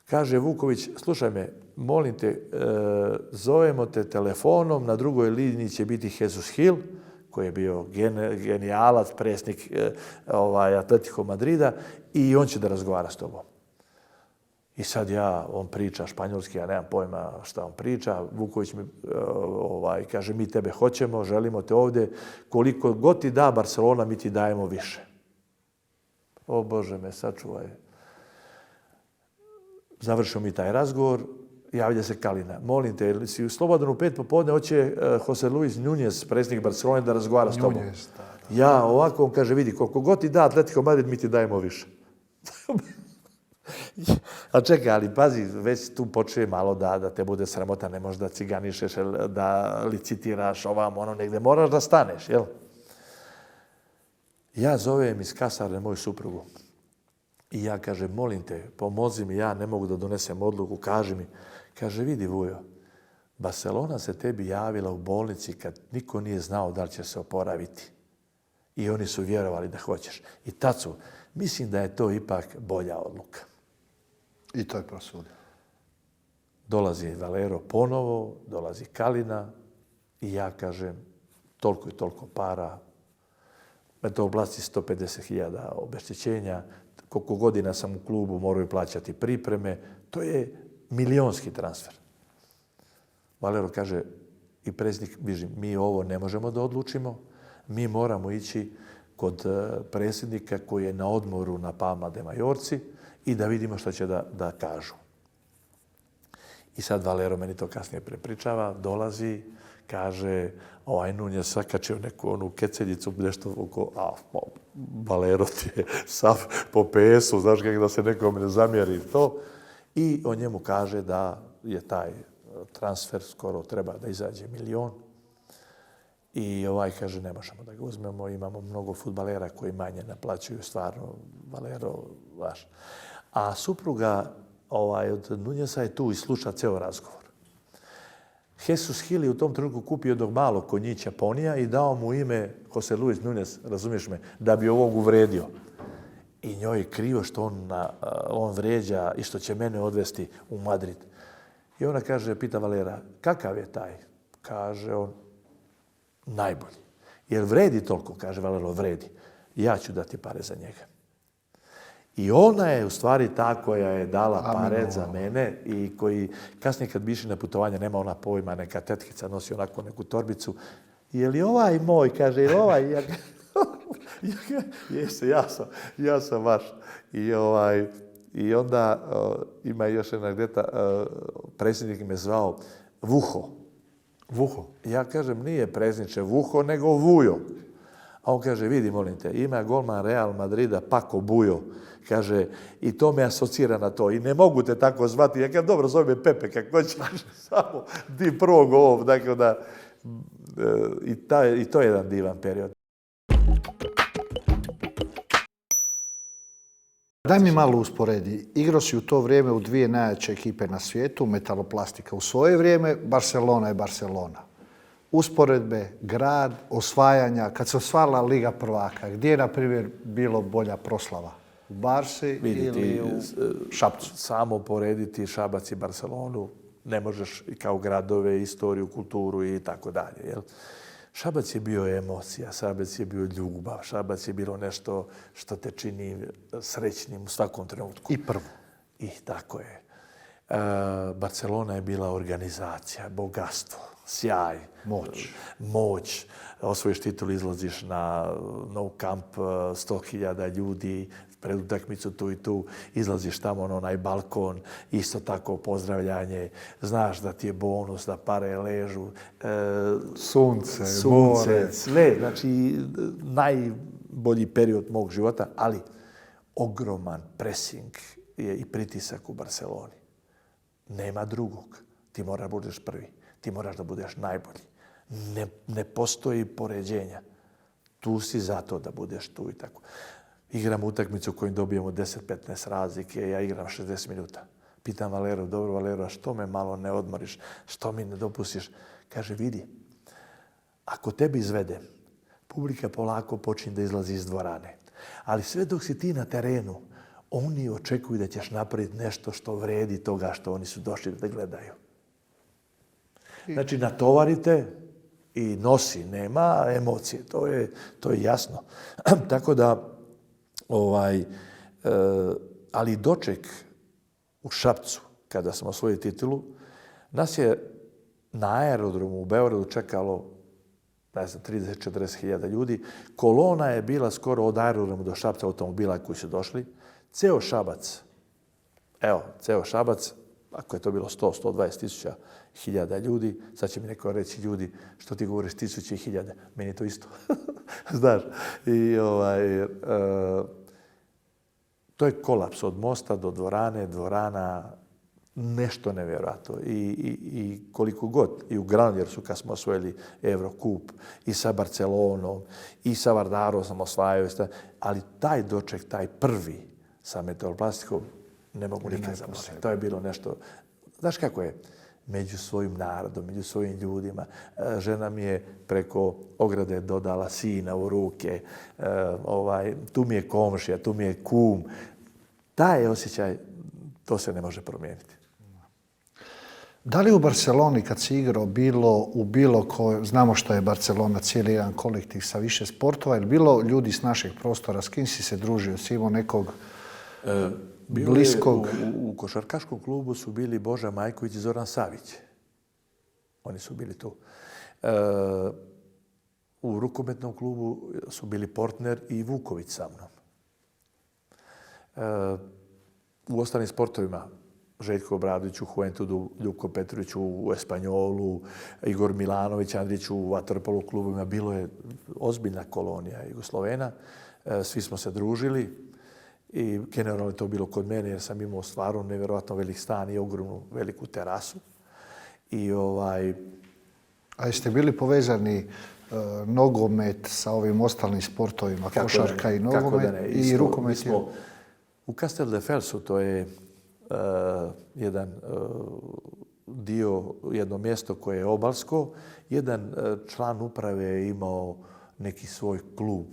Speaker 3: kaže Vuković, slušaj me, molim te, zovemo te telefonom, na drugoj liniji će biti Jesus Hill, koji je bio genijalac, predsjednik Atletico Madrida, i on će da razgovara s tobom. I sad on priča španjolski, ja nemam pojma šta on priča. Vuković mi kaže, mi tebe hoćemo, želimo te ovdje. Koliko god ti da Barcelona, mi ti dajemo više. O Bože me, sačuvaj. Završio mi taj razgovor, javlja se Kalina. Molim te, si slobodan u 5 popodne, hoće Jose Luis Núñez, predsjednik Barcelone, da razgovara s tobom. Ja ovako, on kaže, vidi, koliko god ti da Atletico Madrid, mi ti dajemo više. A čekaj, ali pazi, već tu počuje malo da te bude sramota, ne možeš da ciganišeš, da licitiraš ovamo, negdje moraš da staneš, jel? Ja zovem iz kasarne moju suprugu i ja kažem, molim te, pomozi mi, ja ne mogu da donesem odluku, kaži mi. Kaže, vidi Vujo, Barcelona se tebi javila u bolnici kad niko nije znao da li će se oporaviti. I oni su vjerovali da hoćeš. I tacu, mislim da je to ipak bolja odluka.
Speaker 2: I to je prosudio.
Speaker 3: Dolazi Valero ponovo, dolazi Kalina i ja kažem, toliko i toliko para, to oblasti 150.000 obeštećenja, koliko godina sam u klubu, moraju plaćati pripreme, to je milionski transfer. Valero kaže, i predsjednik, mi ovo ne možemo da odlučimo, mi moramo ići kod predsjednika koji je na odmoru na Palma de Majorci i da vidimo što će da kažu. I sad Valero meni to kasnije prepričava, dolazi, kaže, Núñez sakačio neku onu keceljicu, nešto oko, Valero ti je sav po PS-u, znaš kako da se nekom ne zamjeri to. I on njemu kaže da je taj transfer skoro treba da izađe 1 milion. I kaže, ne možemo da ga uzmemo, imamo mnogo fudbalera koji manje naplaćuju, stvarno, Valero, vaš. A supruga od Núñeza je tu i sluša ceo razgovor. Jesus Hill je u tom trenutku kupio jednog malog konjića ponija i dao mu ime Jose Luis Núñez, razumiješ me, da bi ovog uvredio. I njoj je krivo što on vređa i što će mene odvesti u Madrid. I ona kaže, pita Valera, kakav je taj? Kaže on, najbolji. Jer vredi toliko, kaže Valero, vredi. Ja ću dati pare za njega. I ona je u stvari ta koja je dala pare za mene i koji kasnije kad bi išli na putovanje, nema ona pojma, neka tetkica nosi onako neku torbicu. Je li ovaj moj? Kaže, je li ovaj? Jeste, ja sam vaš. I onda ima još jedna gdeta, predsjednik me zvao Vuho.
Speaker 2: Vuho?
Speaker 3: Ja kažem, nije predsjedniče Vuho, nego Vujo. A on kaže, vidi, molim te, ima golman Real Madrida, Paco Bujo. Kaže, i to me asocira na to. I ne mogu te tako zvati. Ja kažem, dobro, zove me Pepe, kako ćeš, samo ti prvog ovog. Dakle, i to je jedan divan period.
Speaker 2: Daj mi malo usporedi. Igrao si u to vrijeme u 2 najjače ekipe na svijetu, Metaloplastika u svoje vrijeme, Barcelona je Barcelona. Usporedbe, grad, osvajanja, kad se osvajala Liga prvaka, gdje je, na primjer, bilo bolja proslava? U Barsi ili u Šapcu?
Speaker 3: Samo porediti Šabac i Barcelonu ne možeš kao gradove, istoriju, kulturu i tako dalje. Šabac je bio emocija, Šabac je bio ljubav, Šabac je bilo nešto što te čini srećnim u svakom trenutku.
Speaker 2: I prvo.
Speaker 3: I tako je. Barcelona je bila organizacija, bogatstvo, sjaj, moć. Osvojiš titul, izlaziš na Nou Camp, 100.000 ljudi, pred utakmicu tu i tu, izlaziš tamo na onaj balkon, isto tako pozdravljanje, znaš da ti je bonus, da pare ležu,
Speaker 2: Sunce, more.
Speaker 3: sve, znači najbolji period mog života, ali ogroman pressing je i pritisak u Barceloni. Nema drugog. Ti moraš da budeš prvi. Ti moraš da budeš najbolji. Ne postoji poređenja. Tu si zato da budeš tu i tako. Igram utakmicu kojim dobijemo 10-15 razlike, ja igram 60 minuta. Pitam Valero, dobro Valero, a što me malo ne odmoriš, što mi ne dopustiš? Kaže, vidi, ako tebi izvedem, publika polako počinje da izlazi iz dvorane. Ali sve dok si ti na terenu, oni očekuju da ćeš napraviti nešto što vredi toga što oni su došli da gledaju. Znači, natovarite i nosi, nema emocije, to je jasno. Tako da, ali doček u Šapcu, kada smo osvojili titulu, nas je na aerodromu u Beogradu čekalo, ne znam, 30-40 hiljada ljudi. Kolona je bila skoro od aerodroma do Šapca automobila koji su došli. Ceo Šabac, ako je to bilo 100-120 hiljada ljudi, sad će mi neko reći ljudi, što ti govoriš 1000 i hiljade, meni je to isto. Znaš, i to je kolaps od mosta do dvorana, nešto nevjerojatno. I koliko god, i u Granadjersu kad smo osvojili Eurocup, i sa Barcelonom, i sa Vardarom sam osvajao, ali taj doček, taj prvi sa Metaloplastikom, ne mogu nikad zaboraviti. To je bilo nešto, znaš kako je, među svojim narodom, među svojim ljudima. Žena mi je preko ograde dodala sina u ruke, tu mi je komšija, tu mi je kum. Taj osjećaj, to se ne može promijeniti.
Speaker 2: Da li u Barceloni kad si igrao bilo koje, znamo što je Barcelona, cijeli jedan kolektiv sa više sportova, ili bilo ljudi s našeg prostora, s kim si se družio, si imao nekog bliskog?
Speaker 3: U košarkaškom klubu su bili Boža Majković i Zoran Savić. Oni su bili tu. U rukometnom klubu su bili Portner i Vuković sa mnom. U ostalim sportovima Željko Obradović u Juventudu, Ljubko Petrović u Espanjolu, Igor Milanović, Andrić u vaterpolo klubovima. Bilo je ozbiljna kolonija Jugoslovena. Svi smo se družili i generalno je to bilo kod mene jer sam imao stvarno nevjerojatno velik stan i ogromnu veliku terasu.
Speaker 2: A jeste bili povezani nogomet sa ovim ostalim sportovima, košarka i nogomet i rukomet?
Speaker 3: U Castelldefelsu, to je jedan dio, jedno mjesto koje je obalsko, jedan član uprave je imao neki svoj klub.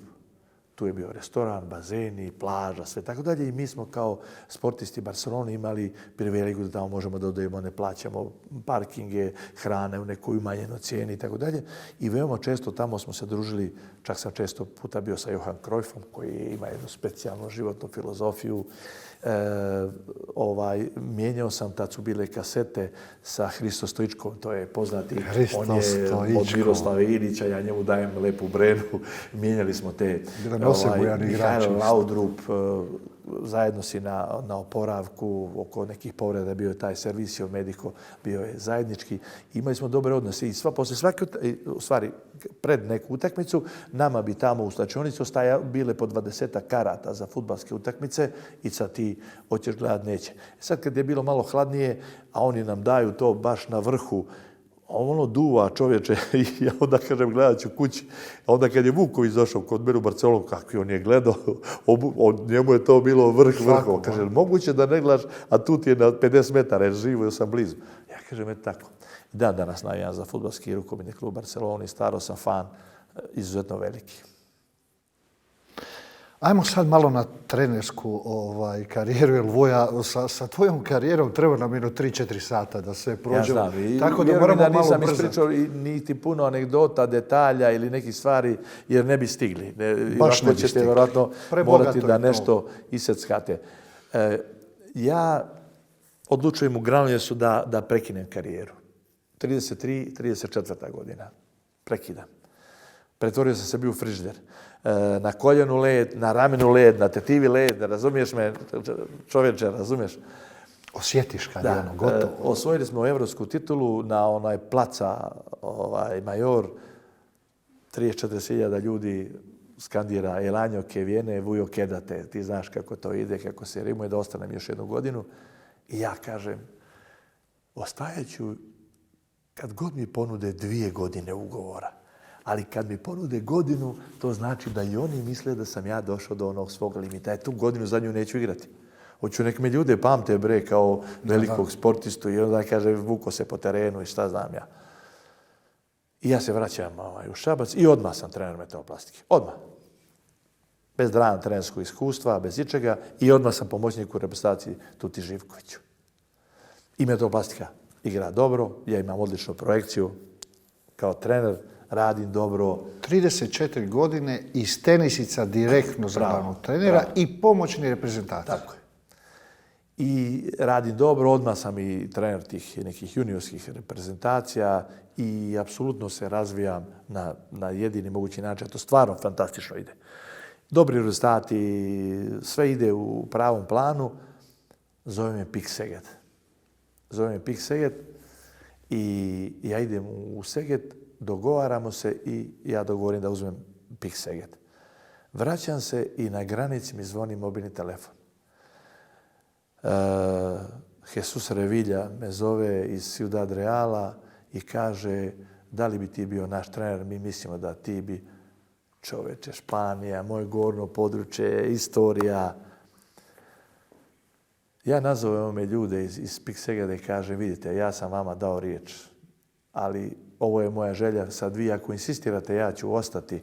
Speaker 3: Tu je bio restoran, bazeni, plaža, sve tako dalje. I mi smo kao sportisti Barcelone imali privilegiju da tamo možemo da odemo, ne plaćamo parkinge, hrane u nekoj umanjenoj cijeni i tako dalje. I veoma često tamo smo se družili, čak sam često puta bio sa Johan Cruyffom koji ima jednu specijalnu životnu filozofiju. Mijenjao sam, tad su bile kasete sa Hristo Stoičkom, to je poznati, on je od Miroslava Ilića, ja njemu dajem lepu brenu, mijenjali smo te. Mihajlo Laudrup, zajedno si na oporavku, oko nekih povreda bio je taj Servisio Medico, bio je zajednički. Imali smo dobre odnose i posle svake, u stvari, pred neku utakmicu, nama bi tamo u slačionici bile po 20 karata za fudbalske utakmice i sad ti hoćeš gledat, neće. Sad kad je bilo malo hladnije, a oni nam daju to baš na vrhu, ono duva čovječe i ja onda kažem gledat ću kući. A onda kad je Vuković došao kod mene u Barcelonu, kakvi on je gledao, njemu je to bilo vrh vrhova. Kaže, moguće da ne gledaš, a tu ti je na 50 metara jer živo sam blizu. Ja kažem, tako. Dan danas navijam za fudbalski rukometni klub Barcelona, staro sam fan, izuzetno veliki.
Speaker 2: Ajmo sad malo na trenersku karijeru, jer Voja, sa tvojom karijerom treba nam 3-4 sata da sve prođemo.
Speaker 3: Ja znam,
Speaker 2: tako da moramo malo
Speaker 3: nisam
Speaker 2: brzati.
Speaker 3: ispričao niti puno anegdota, detalja ili nekih stvari, jer ne bi stigli.
Speaker 2: Baš ne bi
Speaker 3: ćete
Speaker 2: stigli.
Speaker 3: vjerojatno morati da nešto iseckate. Ja odlučujem u Granadjersu da prekinem karijeru. 33, 34. godina. Prekidam. Pretvorio sam sebi u frižider. Na koljenu led, na ramenu led, na tetivi led, razumiješ me, čovječe, razumiješ?
Speaker 2: Osjetiš kad je ono gotovo.
Speaker 3: Osvojili smo evropsku titulu na onaj placa Major. 34.000 ljudi skandira Elanjo ke viene, vujo kedate. Ti znaš kako to ide, kako se rimuje, da ostanem još jednu godinu. I ja kažem, ostajat ću kad god mi ponude 2 godine ugovora. Ali kad mi ponude godinu, to znači da i oni misle da sam ja došao do onog svog limita. Tu godinu za nju neću igrati. Hoću nek me ljude pamte bre kao velikog sportistu i onda kaže vuko se po terenu i šta znam ja. I ja se vraćam u Šabac i odmah sam trener metaloplastike. Odmah. Bez dana trenerskog iskustva, bez ičega i odmah sam pomoćnik u reprezentaciji Tuti Živkoviću. I metoplastika igra dobro, ja imam odličnu projekciju kao trener, radim dobro.
Speaker 2: 34 godine iz tenisica direktno za glavnog trenera i pomoćni reprezentator.
Speaker 3: Tako je. I radim dobro, odmah sam i trener tih nekih juniorskih reprezentacija i apsolutno se razvijam na jedini mogući način. To stvarno fantastično ide. Dobri rezultati, sve ide u pravom planu. Zove me PIK Seget. Zove me PIK Seget i ja idem u Seget, dogovaramo se i ja dogovorim da uzmem PIK Seget. Vraćam se i na granici mi zvoni mobilni telefon. Jesus Revilla me zove iz Ciudad Reala i kaže da li bi ti bio naš trener, mi mislimo da ti bi, čoveče, Španija, moje gornjo područje, istorija. Ja nazovem ove ljude iz PIK Segeda i kažem, vidite, ja sam vama dao riječ, ali ovo je moja želja, sad vi ako insistirate, ja ću ostati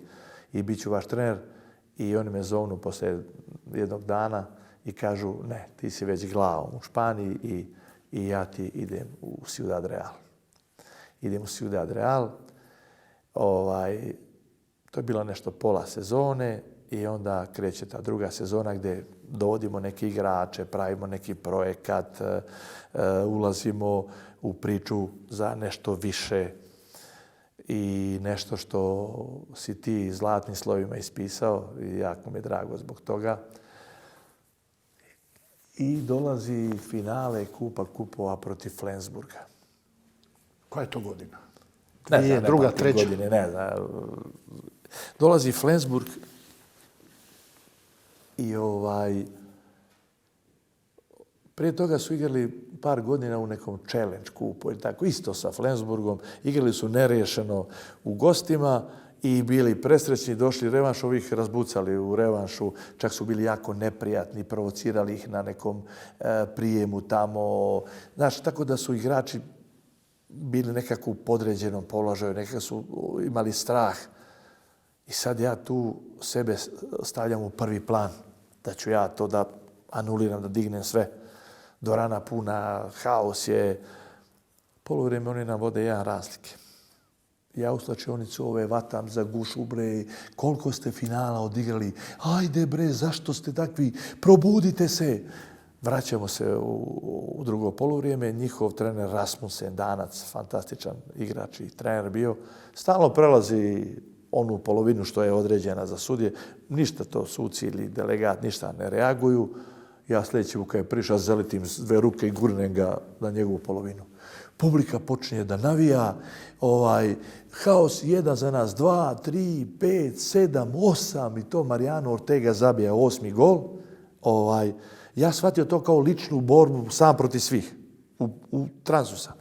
Speaker 3: i bit ću vaš trener. I oni me zovnu poslije jednog dana i kažu, ne, ti si već glavom u Španiji i ja ti idem u Ciudad Real. Idem u Ciudad Real. To je bilo nešto pola sezone i onda kreće ta druga sezona gdje dovodimo neke igrače, pravimo neki projekat, ulazimo u priču za nešto više i nešto što si ti zlatnim slovima ispisao i jako mi je drago zbog toga. I dolazi finale Kupa kupova protiv Flensburga.
Speaker 2: Koja je to godina?
Speaker 3: Ne znam,
Speaker 2: druga, treća?
Speaker 3: Godine, ne znam. Dolazi Flensburg i prije toga su igrali par godina u nekom challenge kupu ili tako, isto sa Flensburgom. Igrali su nerešeno u gostima i bili presrećni, došli revanš, ovih razbucali u revanšu, čak su bili jako neprijatni, provocirali ih na nekom prijemu tamo. Znaš, tako da su igrači bili nekako u podređenom položaju, nekako su imali strah. I sad ja tu sebe stavljam u prvi plan, da ću ja to da anuliram, da dignem sve. Dvorana puna, haos je. Poluvrijeme oni nam vode 1 razlike. Ja u slačionicu vatam za gušu, bre, koliko ste finala odigrali. Ajde, bre, zašto ste takvi? Probudite se. Vraćamo se u drugo poluvrijeme. Njihov trener Rasmussen, Danac, fantastičan igrač i trener bio, stalno prelazi onu polovinu što je određena za sudije. Ništa to suci ili delegat, ništa ne reaguju. Ja sljedeći kad je prišao, zaletim 2 ruke i gurnem ga na njegovu polovinu. Publika počinje da navija, haos 1 za nas, 2, 3, 5, 7, 8 i to Mariano Ortega zabija 8. gol. Ja shvatio to kao ličnu borbu sam protiv svih u transu sam.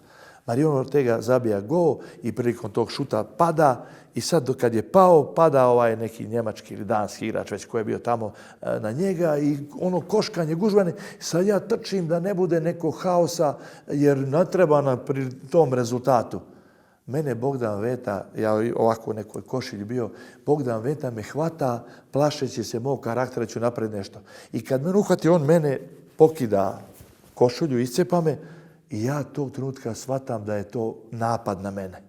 Speaker 3: Mariano Ortega zabija gol i prilikom tog šuta pada i sad kad je pao, pada neki njemački ili danski igrač već koji je bio tamo na njega i ono koškanje, gužvanje. Sad ja trčim da ne bude nekog haosa jer ne treba pri tom rezultatu. Mene Bogdan Veta, ja ovako u nekoj košilji bio, Bogdan Veta me hvata plašeći se mog karaktera, ću napraviti nešto. I kad me uhvati, on mene pokida košulju, iscepa me i ja tog trenutka shvatam da je to napad na mene.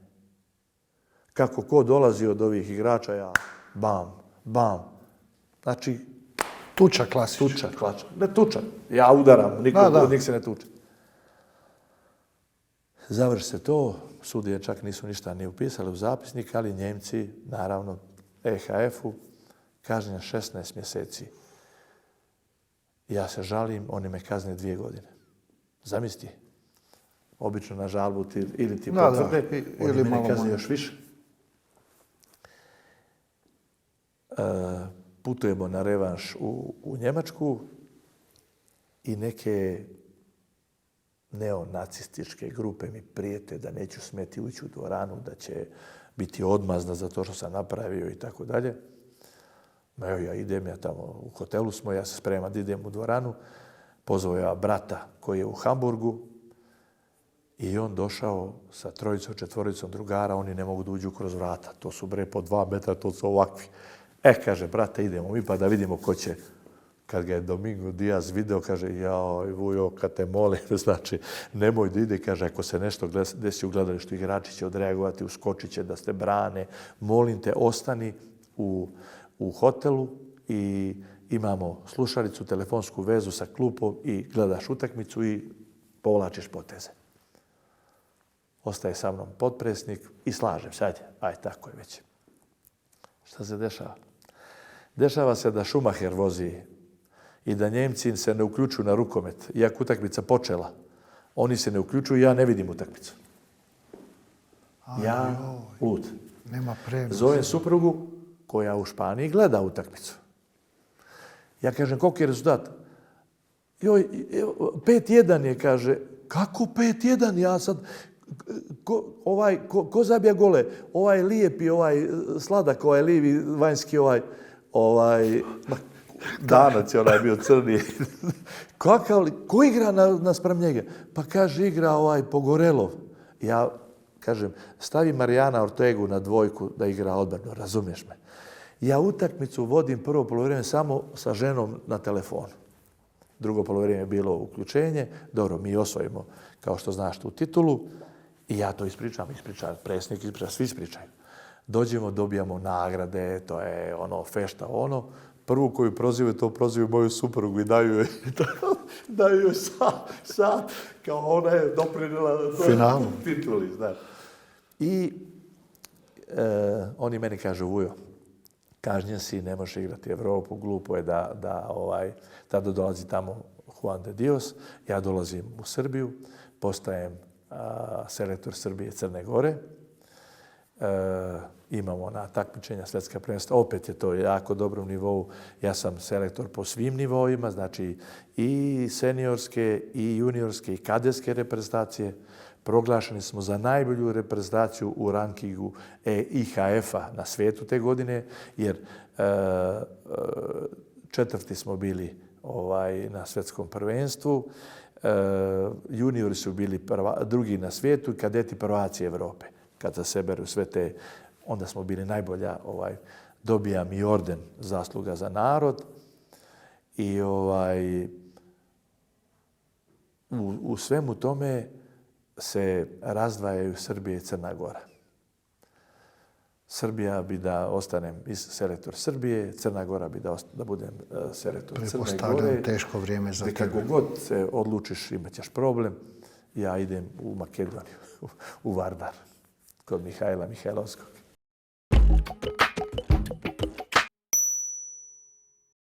Speaker 3: Kako ko dolazi od ovih igrača, ja bam, bam. Znači,
Speaker 2: tuča klasična.
Speaker 3: Tuča, klača. Ne tuča. Ja udaram, nik se ne tuče. Završi se to, sudije čak nisu ništa ni upisali u zapisnik, ali Njemci, naravno, EHF-u, kažnjen 16 mjeseci. Ja se žalim, oni me kazne 2 godine. Zamisli. Obično na žalbu ili ti potvrde, oni mene kazne još više. Putujemo na revanš u Njemačku i neke neonacističke grupe mi prijete da neću smjeti ući u dvoranu, da će biti odmazda za to što sam napravio i tako dalje. Evo ja idem, ja tamo u hotelu smo, ja se spremam da idem u dvoranu. Pozvao ja brata koji je u Hamburgu i on došao sa 3, 4 drugara, oni ne mogu da uđu kroz vrata. To su bre po 2 metra, to su ovakvi. Kaže, brate, idemo mi pa da vidimo ko će. Kad ga je Domingo Diaz video, kaže, jao, Vujo, kad te molim, znači, nemoj da ide, kaže, ako se nešto desi u gledalištu, igrači će odreagovati, uskočit će da ste brane, molim te, ostani u hotelu i imamo slušalicu, telefonsku vezu sa klupom i gledaš utakmicu i povlačiš poteze. Ostaje sa mnom potpredsjednik i slažem se, ajde, tako je već. Šta se dešava? Dešava se da Schumacher vozi i da Njemci se ne uključuju na rukomet. Iako utakmica počela, oni se ne uključuju i ja ne vidim utakmicu. Ja lud.
Speaker 2: Nema prenosa.
Speaker 3: Zovem suprugu koja u Španiji gleda utakmicu. Ja kažem, koliko je rezultat? Joj, 5-1 je, kaže. Kako 5-1? Ja sad... Ko zabija gole? Ovaj lijepi, ovaj sladak, ovaj lijevi, vanjski, Danac je onaj bio crni. Ko igra naspram njega? Pa kaže, igra Pogorelov. Ja kažem, stavi Marijana Ortegu na 2 da igra odbranu, razumiješ me? Ja utakmicu vodim prvo poluvreme samo sa ženom na telefonu. Drugo poluvreme je bilo uključenje. Dobro, mi osvojimo, kao što znaš, tu titulu. I ja to ispričam, predsjednik ispriča, svi ispričaju. Dođemo, dobijamo nagrade, to je fešta, Prvu koju prozivaju, to prozivaju moju suprugu i daju joj sat, kao ona je doprinjela tituli, znaš. I oni meni kažu, Vujo, kažnjen si, ne možeš igrati Evropu, glupo je tada dolazi tamo Juan de Dios, ja dolazim u Srbiju, postajem selektor Srbije Crne Gore. Imamo na takmičenja svjetska prvenstva. Opet je to jako dobrom nivou. Ja sam selektor po svim nivoima, znači i seniorske, i juniorske, i kadetske reprezentacije. Proglašeni smo za najbolju reprezentaciju u rankingu IHF-a na svijetu te godine, jer 4. smo bili na svjetskom prvenstvu. Juniori su bili drugi na svijetu i kadeti prvaci Evrope. Kad se seberu sve te, onda smo bili najbolja. Dobijam i orden zasluga za narod. I u svemu tome se razdvajaju Srbija i Crna Gora. Srbija bi da ostanem selektor Srbije, Crna Gora bi da budem selektor Crne Gore.
Speaker 2: Pretpostavljam teško vrijeme za tebe.
Speaker 3: Kako god se odlučiš, imat ćeš problem. Ja idem u Makedoniju, u Vardar, kod Mihajla Mihajlovskog.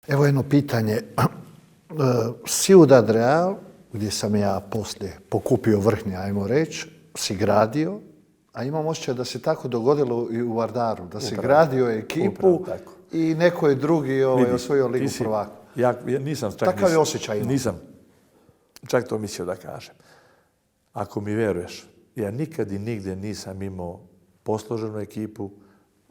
Speaker 2: Evo jedno pitanje. Ciudad Real, gdje sam ja poslije pokupio vrhnje, ajmo reći, si gradio, a imam osjećaj da se tako dogodilo i u Vardaru, da si gradio ekipu i neko je drugi osvojio Ligu prvaka. Takav je osjećaj imao.
Speaker 3: Nisam čak to mislio da kažem. Ako mi vjeruješ, ja nikad i nigdje nisam imao posloženu ekipu,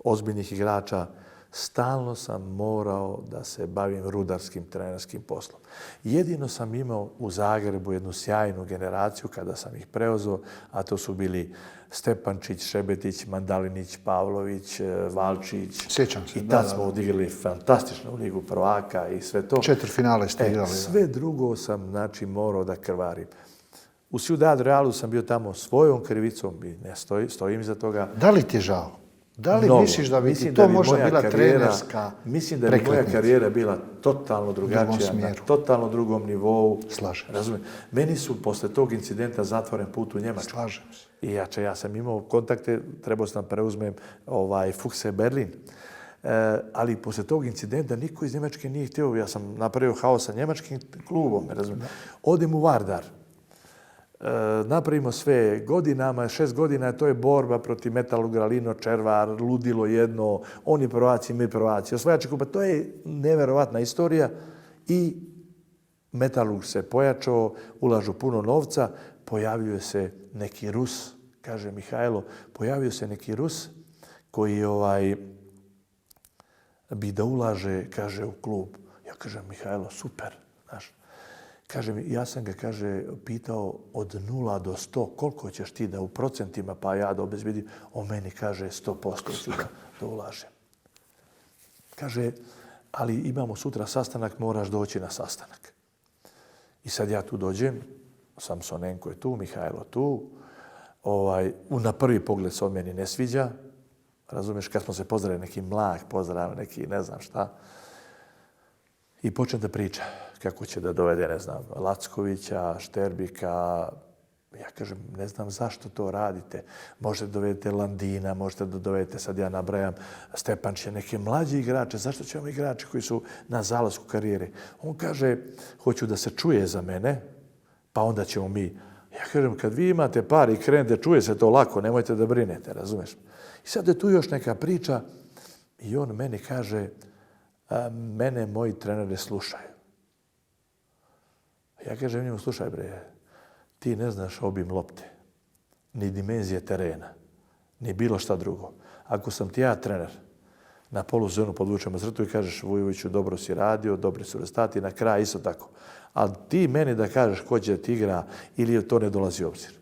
Speaker 3: ozbiljnih igrača, stalno sam morao da se bavim rudarskim trenerskim poslom. Jedino sam imao u Zagrebu jednu sjajnu generaciju kada sam ih preuzeo, a to su bili Stepančić, Šebetić, Mandalinić, Pavlović, Valčić.
Speaker 2: Sjećam se.
Speaker 3: I tad smo odigrali fantastičnu Ligu prvaka i sve to.
Speaker 2: 4 finale ste igrali.
Speaker 3: Sve drugo sam morao da krvarim. U Ciudad Realu sam bio tamo svojom krivicom i ne stojim iza toga.
Speaker 2: Da li ti je žao? Da li misliš da bi ti to možda bila trenerska prekretnica?
Speaker 3: Mislim da bi moja karijera bila totalno drugačija, na totalno drugom nivou.
Speaker 2: Slažem se.
Speaker 3: Razumijem. Meni su posle tog incidenta zatvoren put u Njemačku.
Speaker 2: Slažem se.
Speaker 3: I ja sam imao kontakte, trebao sam preuzmem Fuchse Berlin. Ali poslije tog incidenta niko iz Njemačke nije htio. Ja sam napravio haos sa njemačkim klubom. Odem u Vardar. Napravimo sve godinama, 6 godina, to je borba protiv Metalurga, Lino, Červar, ludilo jedno, oni prvaci, mi prvaci. Osvajači kupa, to je neverovatna istorija i Metalurg se pojačao, ulažu puno novca, pojavljuje se neki Rus, kaže Mihajlo, pojavio se neki Rus koji bi da ulaže, kaže, u klub. Ja kažem, Mihajlo, super, znaš. Kaže mi, ja sam ga, kaže, pitao od 0 do 100, koliko ćeš ti da u procentima, pa ja da obezbedim, on meni kaže 100% ću da ulažem. Kaže, ali imamo sutra sastanak, moraš doći na sastanak. I sad ja tu dođem, Samsonenko je tu, Mihajlo tu, na prvi pogled se on meni ne sviđa, razumiješ, kad smo se pozdravili, neki mlak pozdrav, neki ne znam šta, i počnem da priča kako će da dovede, ne znam, Lackovića, Šterbika. Ja kažem, ne znam zašto to radite. Možete da dovedete Landina, možete da dovedete, sad ja nabrajam, Stepančića, neke mlađe igrače. Zašto ćemo igrači koji su na zalasku karijere? On kaže, hoću da se čuje za mene, pa onda ćemo mi. Ja kažem, kad vi imate par i krenete, čuje se to lako, nemojte da brinete, razumeš? I sad je tu još neka priča i on meni kaže, mene moji treneri slušaju. Ja kažem njemu, slušaj bre, ti ne znaš obim lopte, ni dimenzije terena, ni bilo šta drugo. Ako sam ti ja trener, na poluzonu podvučemo crtu i kažeš Vujoviću, dobro si radio, dobri su rezultati, na kraju isto tako. Ali ti meni da kažeš ko će ti igra ili to ne dolazi u obzir.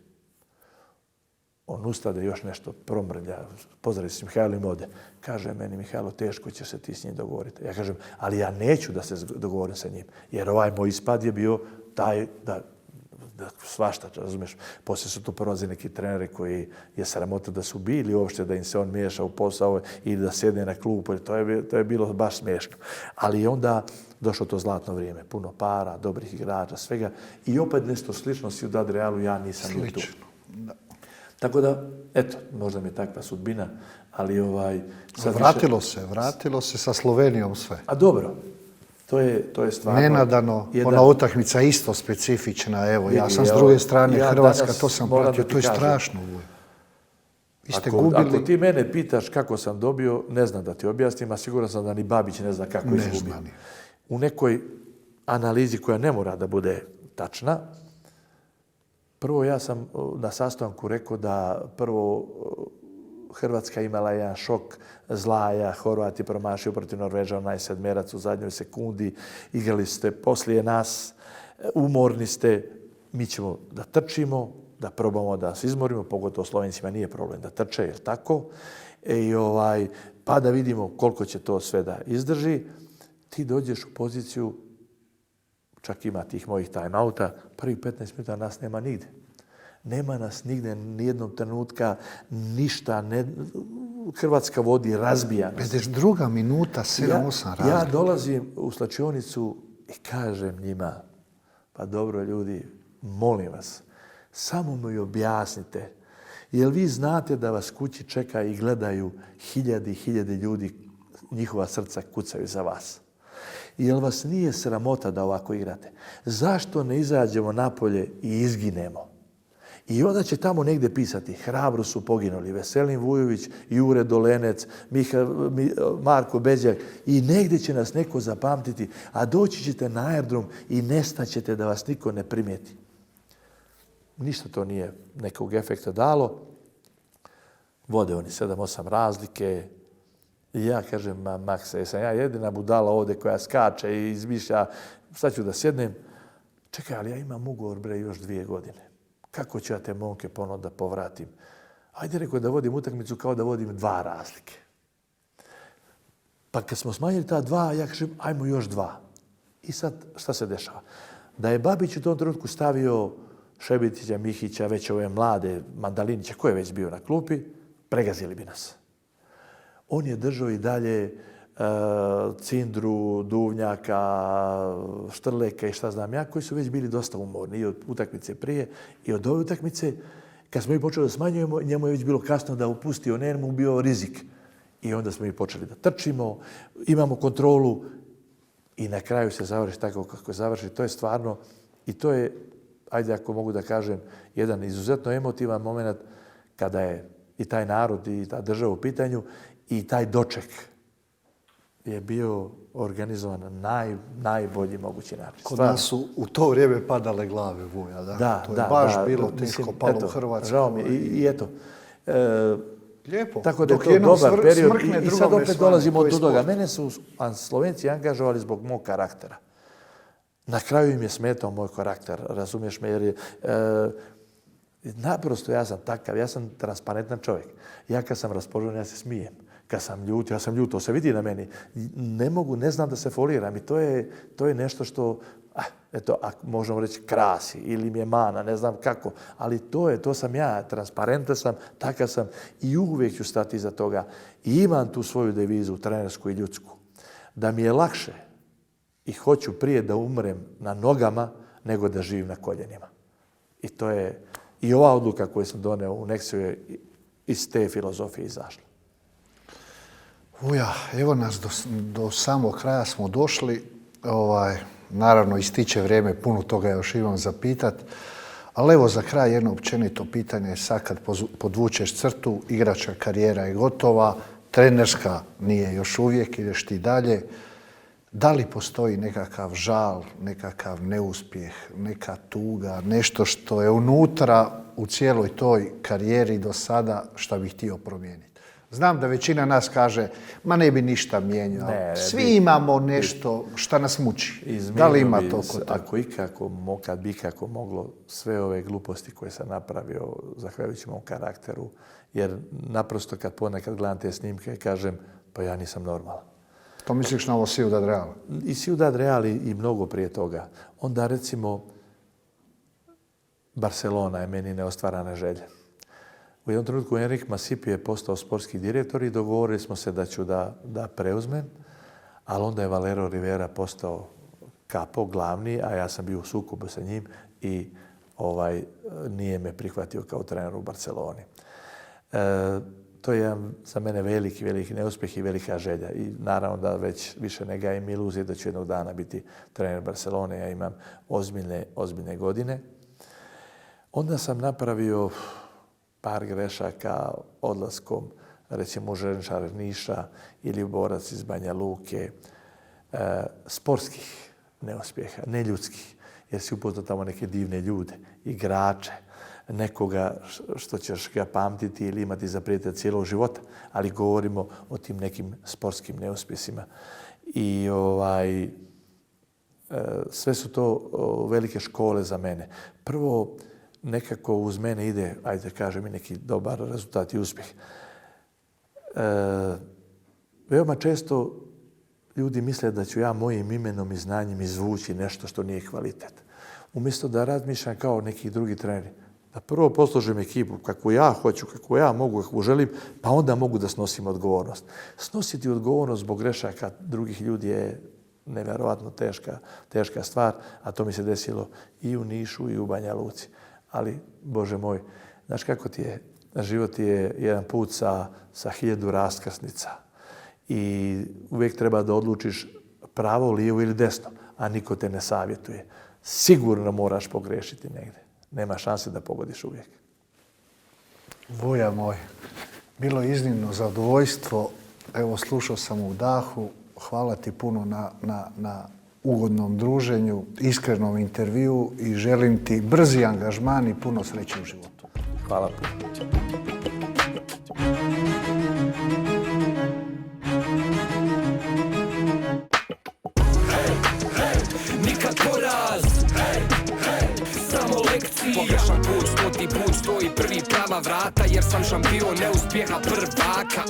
Speaker 3: On ustade još nešto promrlja, pozdravi se s Mihajlom ode. Kaže meni, Mihajlo, teško će se ti s njim dogovoriti. Ja kažem, ali ja neću da se dogovorim sa njim, jer ovaj moj ispad je bio taj da svašta, razumiješ. Poslije su tu prolazi neki treneri koji je sramota da su bili uopšte, da im se on miješa u posao ili da sjedne na klubu. To je bilo baš smiješno. Ali onda došlo to zlatno vrijeme. Puno para, dobrih igrača, svega. I opet nešto slično si u Dad Realu, ja nisam bio tu. Tako da, eto, možda mi je takva sudbina, ali
Speaker 2: Vratilo se sa Slovenijom sve.
Speaker 3: A dobro, to je stvarno.
Speaker 2: Nenadano, ona utakmica isto specifična, evo, ja sam s druge strane Hrvatska, to sam pratio, to je strašno.
Speaker 3: Ako ti mene pitaš kako sam dobio, ne znam da ti objasnim, a siguran sam da ni Babić ne zna kako je izgubio. U nekoj analizi koja ne mora da bude tačna, prvo ja sam na sastanku rekao da prvo Hrvatska imala jedan šok zlaja, Horvat je promašio protiv Norveža, onaj sedmerac u zadnjoj sekundi, igrali ste poslije nas, umorni ste, mi ćemo da trčimo, da probamo da se izmorimo, pogotovo Slovencima nije problem da trče, jer tako, pa da vidimo koliko će to sve da izdrži. Ti dođeš u poziciju, čak ima tih mojih time-outa, prvih 15 minuta nas nema nigde. Nema nas nigde, nijednog trenutka, ništa. Hrvatska vodi, razbija nas.
Speaker 2: Bedeš druga minuta, 7-8 razlika.
Speaker 3: Ja dolazim u slačionicu i kažem njima, pa dobro ljudi, molim vas, samo mi objasnite, jel vi znate da vas kući čeka i gledaju hiljade i hiljade ljudi, njihova srca kucaju za vas? Jel vas nije sramota da ovako igrate? Zašto ne izađemo napolje i izginemo? I onda će tamo negdje pisati, hrabro su poginuli Veselin Vujović, Jure Dolenec, Marko Beđak i negdje će nas neko zapamtiti, a doći ćete na aerodrom i nestaćete da vas niko ne primijeti. Ništa to nije nekog efekta dalo. Vode oni 7-8 razlike. I ja kažem, Maksa, jesam ja jedina budala ovdje koja skače i izmišlja, sad ću da sjednem. Čekaj, ali ja imam ugovor, bre, još 2 godine. Kako ću ja te momke ponovno da povratim? Ajde, rekao da vodim utakmicu kao da vodim 2 razlike. Pa kad smo smanjili ta 2, ja kažem, ajmo još 2. I sad, šta se dešava? Da je Babić u tom trenutku stavio Šebetića, Mihića, već ove mlade, Mandalinića, ko je već bio na klupi, pregazili bi nas. On je držao i dalje Cindru, Duvnjaka, Štrleka i šta znam ja, koji su već bili dosta umorni i od utakmice prije i od ove utakmice. Kad smo i počeli da smanjujemo, njemu je već bilo kasno da upustio, ne, mu bio rizik. I onda smo mi počeli da trčimo, imamo kontrolu i na kraju se završi tako kako završi. To je stvarno, i to je, ajde ako mogu da kažem, jedan izuzetno emotivan moment kada je i taj narod i ta država u pitanju i taj doček je bio organizovan na najbolji mogući način.
Speaker 2: Kod nas su u to vrijeme padale glave, Vuja, da? To je baš bilo teško palo u Hrvatskoj.
Speaker 3: Žao mi i eto.
Speaker 2: Lijepo.
Speaker 3: Tako da je to dobar period i sad opet dolazimo od toga. Mene su Slovenci angažovali zbog mog karaktera. Na kraju im je smetao moj karakter, razumiješ me, jer je... Naprosto ja sam takav, ja sam transparentan čovjek. Ja kad sam raspoložen, ja se smijem. Kad sam ljut, ja sam ljut, to se vidi na meni. Ne znam da se foliram i to je nešto što, eto, možemo reći krasi ili mi je mana, ne znam kako, ali to sam ja, transparentan sam, takav sam i uvijek ću stati iza toga. I imam tu svoju devizu, trenersku i ljudsku, da mi je lakše i hoću prije da umrem na nogama nego da živim na koljenima. I to je, i ova odluka koju sam doneo u Nexiju je iz te filozofije izašla.
Speaker 2: Uja, evo nas do samog kraja smo došli. Naravno, ističe vrijeme, puno toga još imam za pitat. Ali evo za kraj jedno općenito pitanje. Sad kad podvučeš crtu, igračka karijera je gotova, trenerska nije još uvijek, ideš ti dalje. Da li postoji nekakav žal, nekakav neuspjeh, neka tuga, nešto što je unutra u cijeloj toj karijeri do sada što bih htio promijeniti? Znam da većina nas kaže, ma ne bi ništa mijenjao. Svi imamo nešto što nas muči. Da li ima to kod tebe?
Speaker 3: Kad bi ikako moglo sve ove gluposti koje sam napravio, zahvaljujući mom karakteru, jer naprosto kad ponekad gledam te snimke kažem, pa ja nisam normalan.
Speaker 2: To misliš na ovo Ciudad Real?
Speaker 3: I Ciudad Real i mnogo prije toga. Onda recimo Barcelona je meni neostvarana želja. U jednom trenutku Enrique Masipi je postao sportski direktor i dogovorili smo se da ću da preuzmem, ali onda je Valero Rivera postao kapo, glavni, a ja sam bio u sukobu sa njim i nije me prihvatio kao trener u Barceloni. To je za mene veliki neuspjeh i velika želja. I naravno da već više ne gajim iluzije da ću jednog dana biti trener Barcelone. Ja imam ozbiljne godine. Onda sam napravio par grešaka odlaskom, recimo Željezničar Niša ili Borac iz Banja Luke, sportskih neuspjeha, neljudskih, jer si upoznao tamo neke divne ljude, igrače, nekoga što ćeš ga pamtiti ili imati za prijatelja cijelog života, ali govorimo o tim nekim sportskim neuspjesima. I sve su to velike škole za mene. Prvo, nekako uz mene ide, ajde kažem, i neki dobar rezultat i uspjeh. Veoma često ljudi misle da ću ja mojim imenom i znanjem izvući nešto što nije kvalitet. Umjesto da razmišljam kao neki drugi treneri, da prvo posložim ekipu kako ja hoću, kako ja mogu, kako želim, pa onda mogu da snosim odgovornost. Snositi odgovornost zbog grešaka drugih ljudi je nevjerojatno teška stvar, a to mi se desilo i u Nišu i u Banja Luci. Ali, Bože moj, znaš kako ti je? Život je jedan put sa 1000 raskrsnica. I uvijek treba da odlučiš pravo, lijevo ili desno, a niko te ne savjetuje. Sigurno moraš pogrešiti negdje. Nema šanse da pogodiš uvijek.
Speaker 2: Voja moj, bilo je iznimno zadovoljstvo. Evo, slušao sam u dahu. Hvala ti puno na ugodnom druženju, iskrenom intervju i želim ti brzi angažman i puno sreće u životu.
Speaker 3: Hvala puno.
Speaker 1: Nikad poraz, samo lekcije. Pogrešan put, 100. put stoji prvi prava vrata, jer sam šampion neuspjeha prvaka.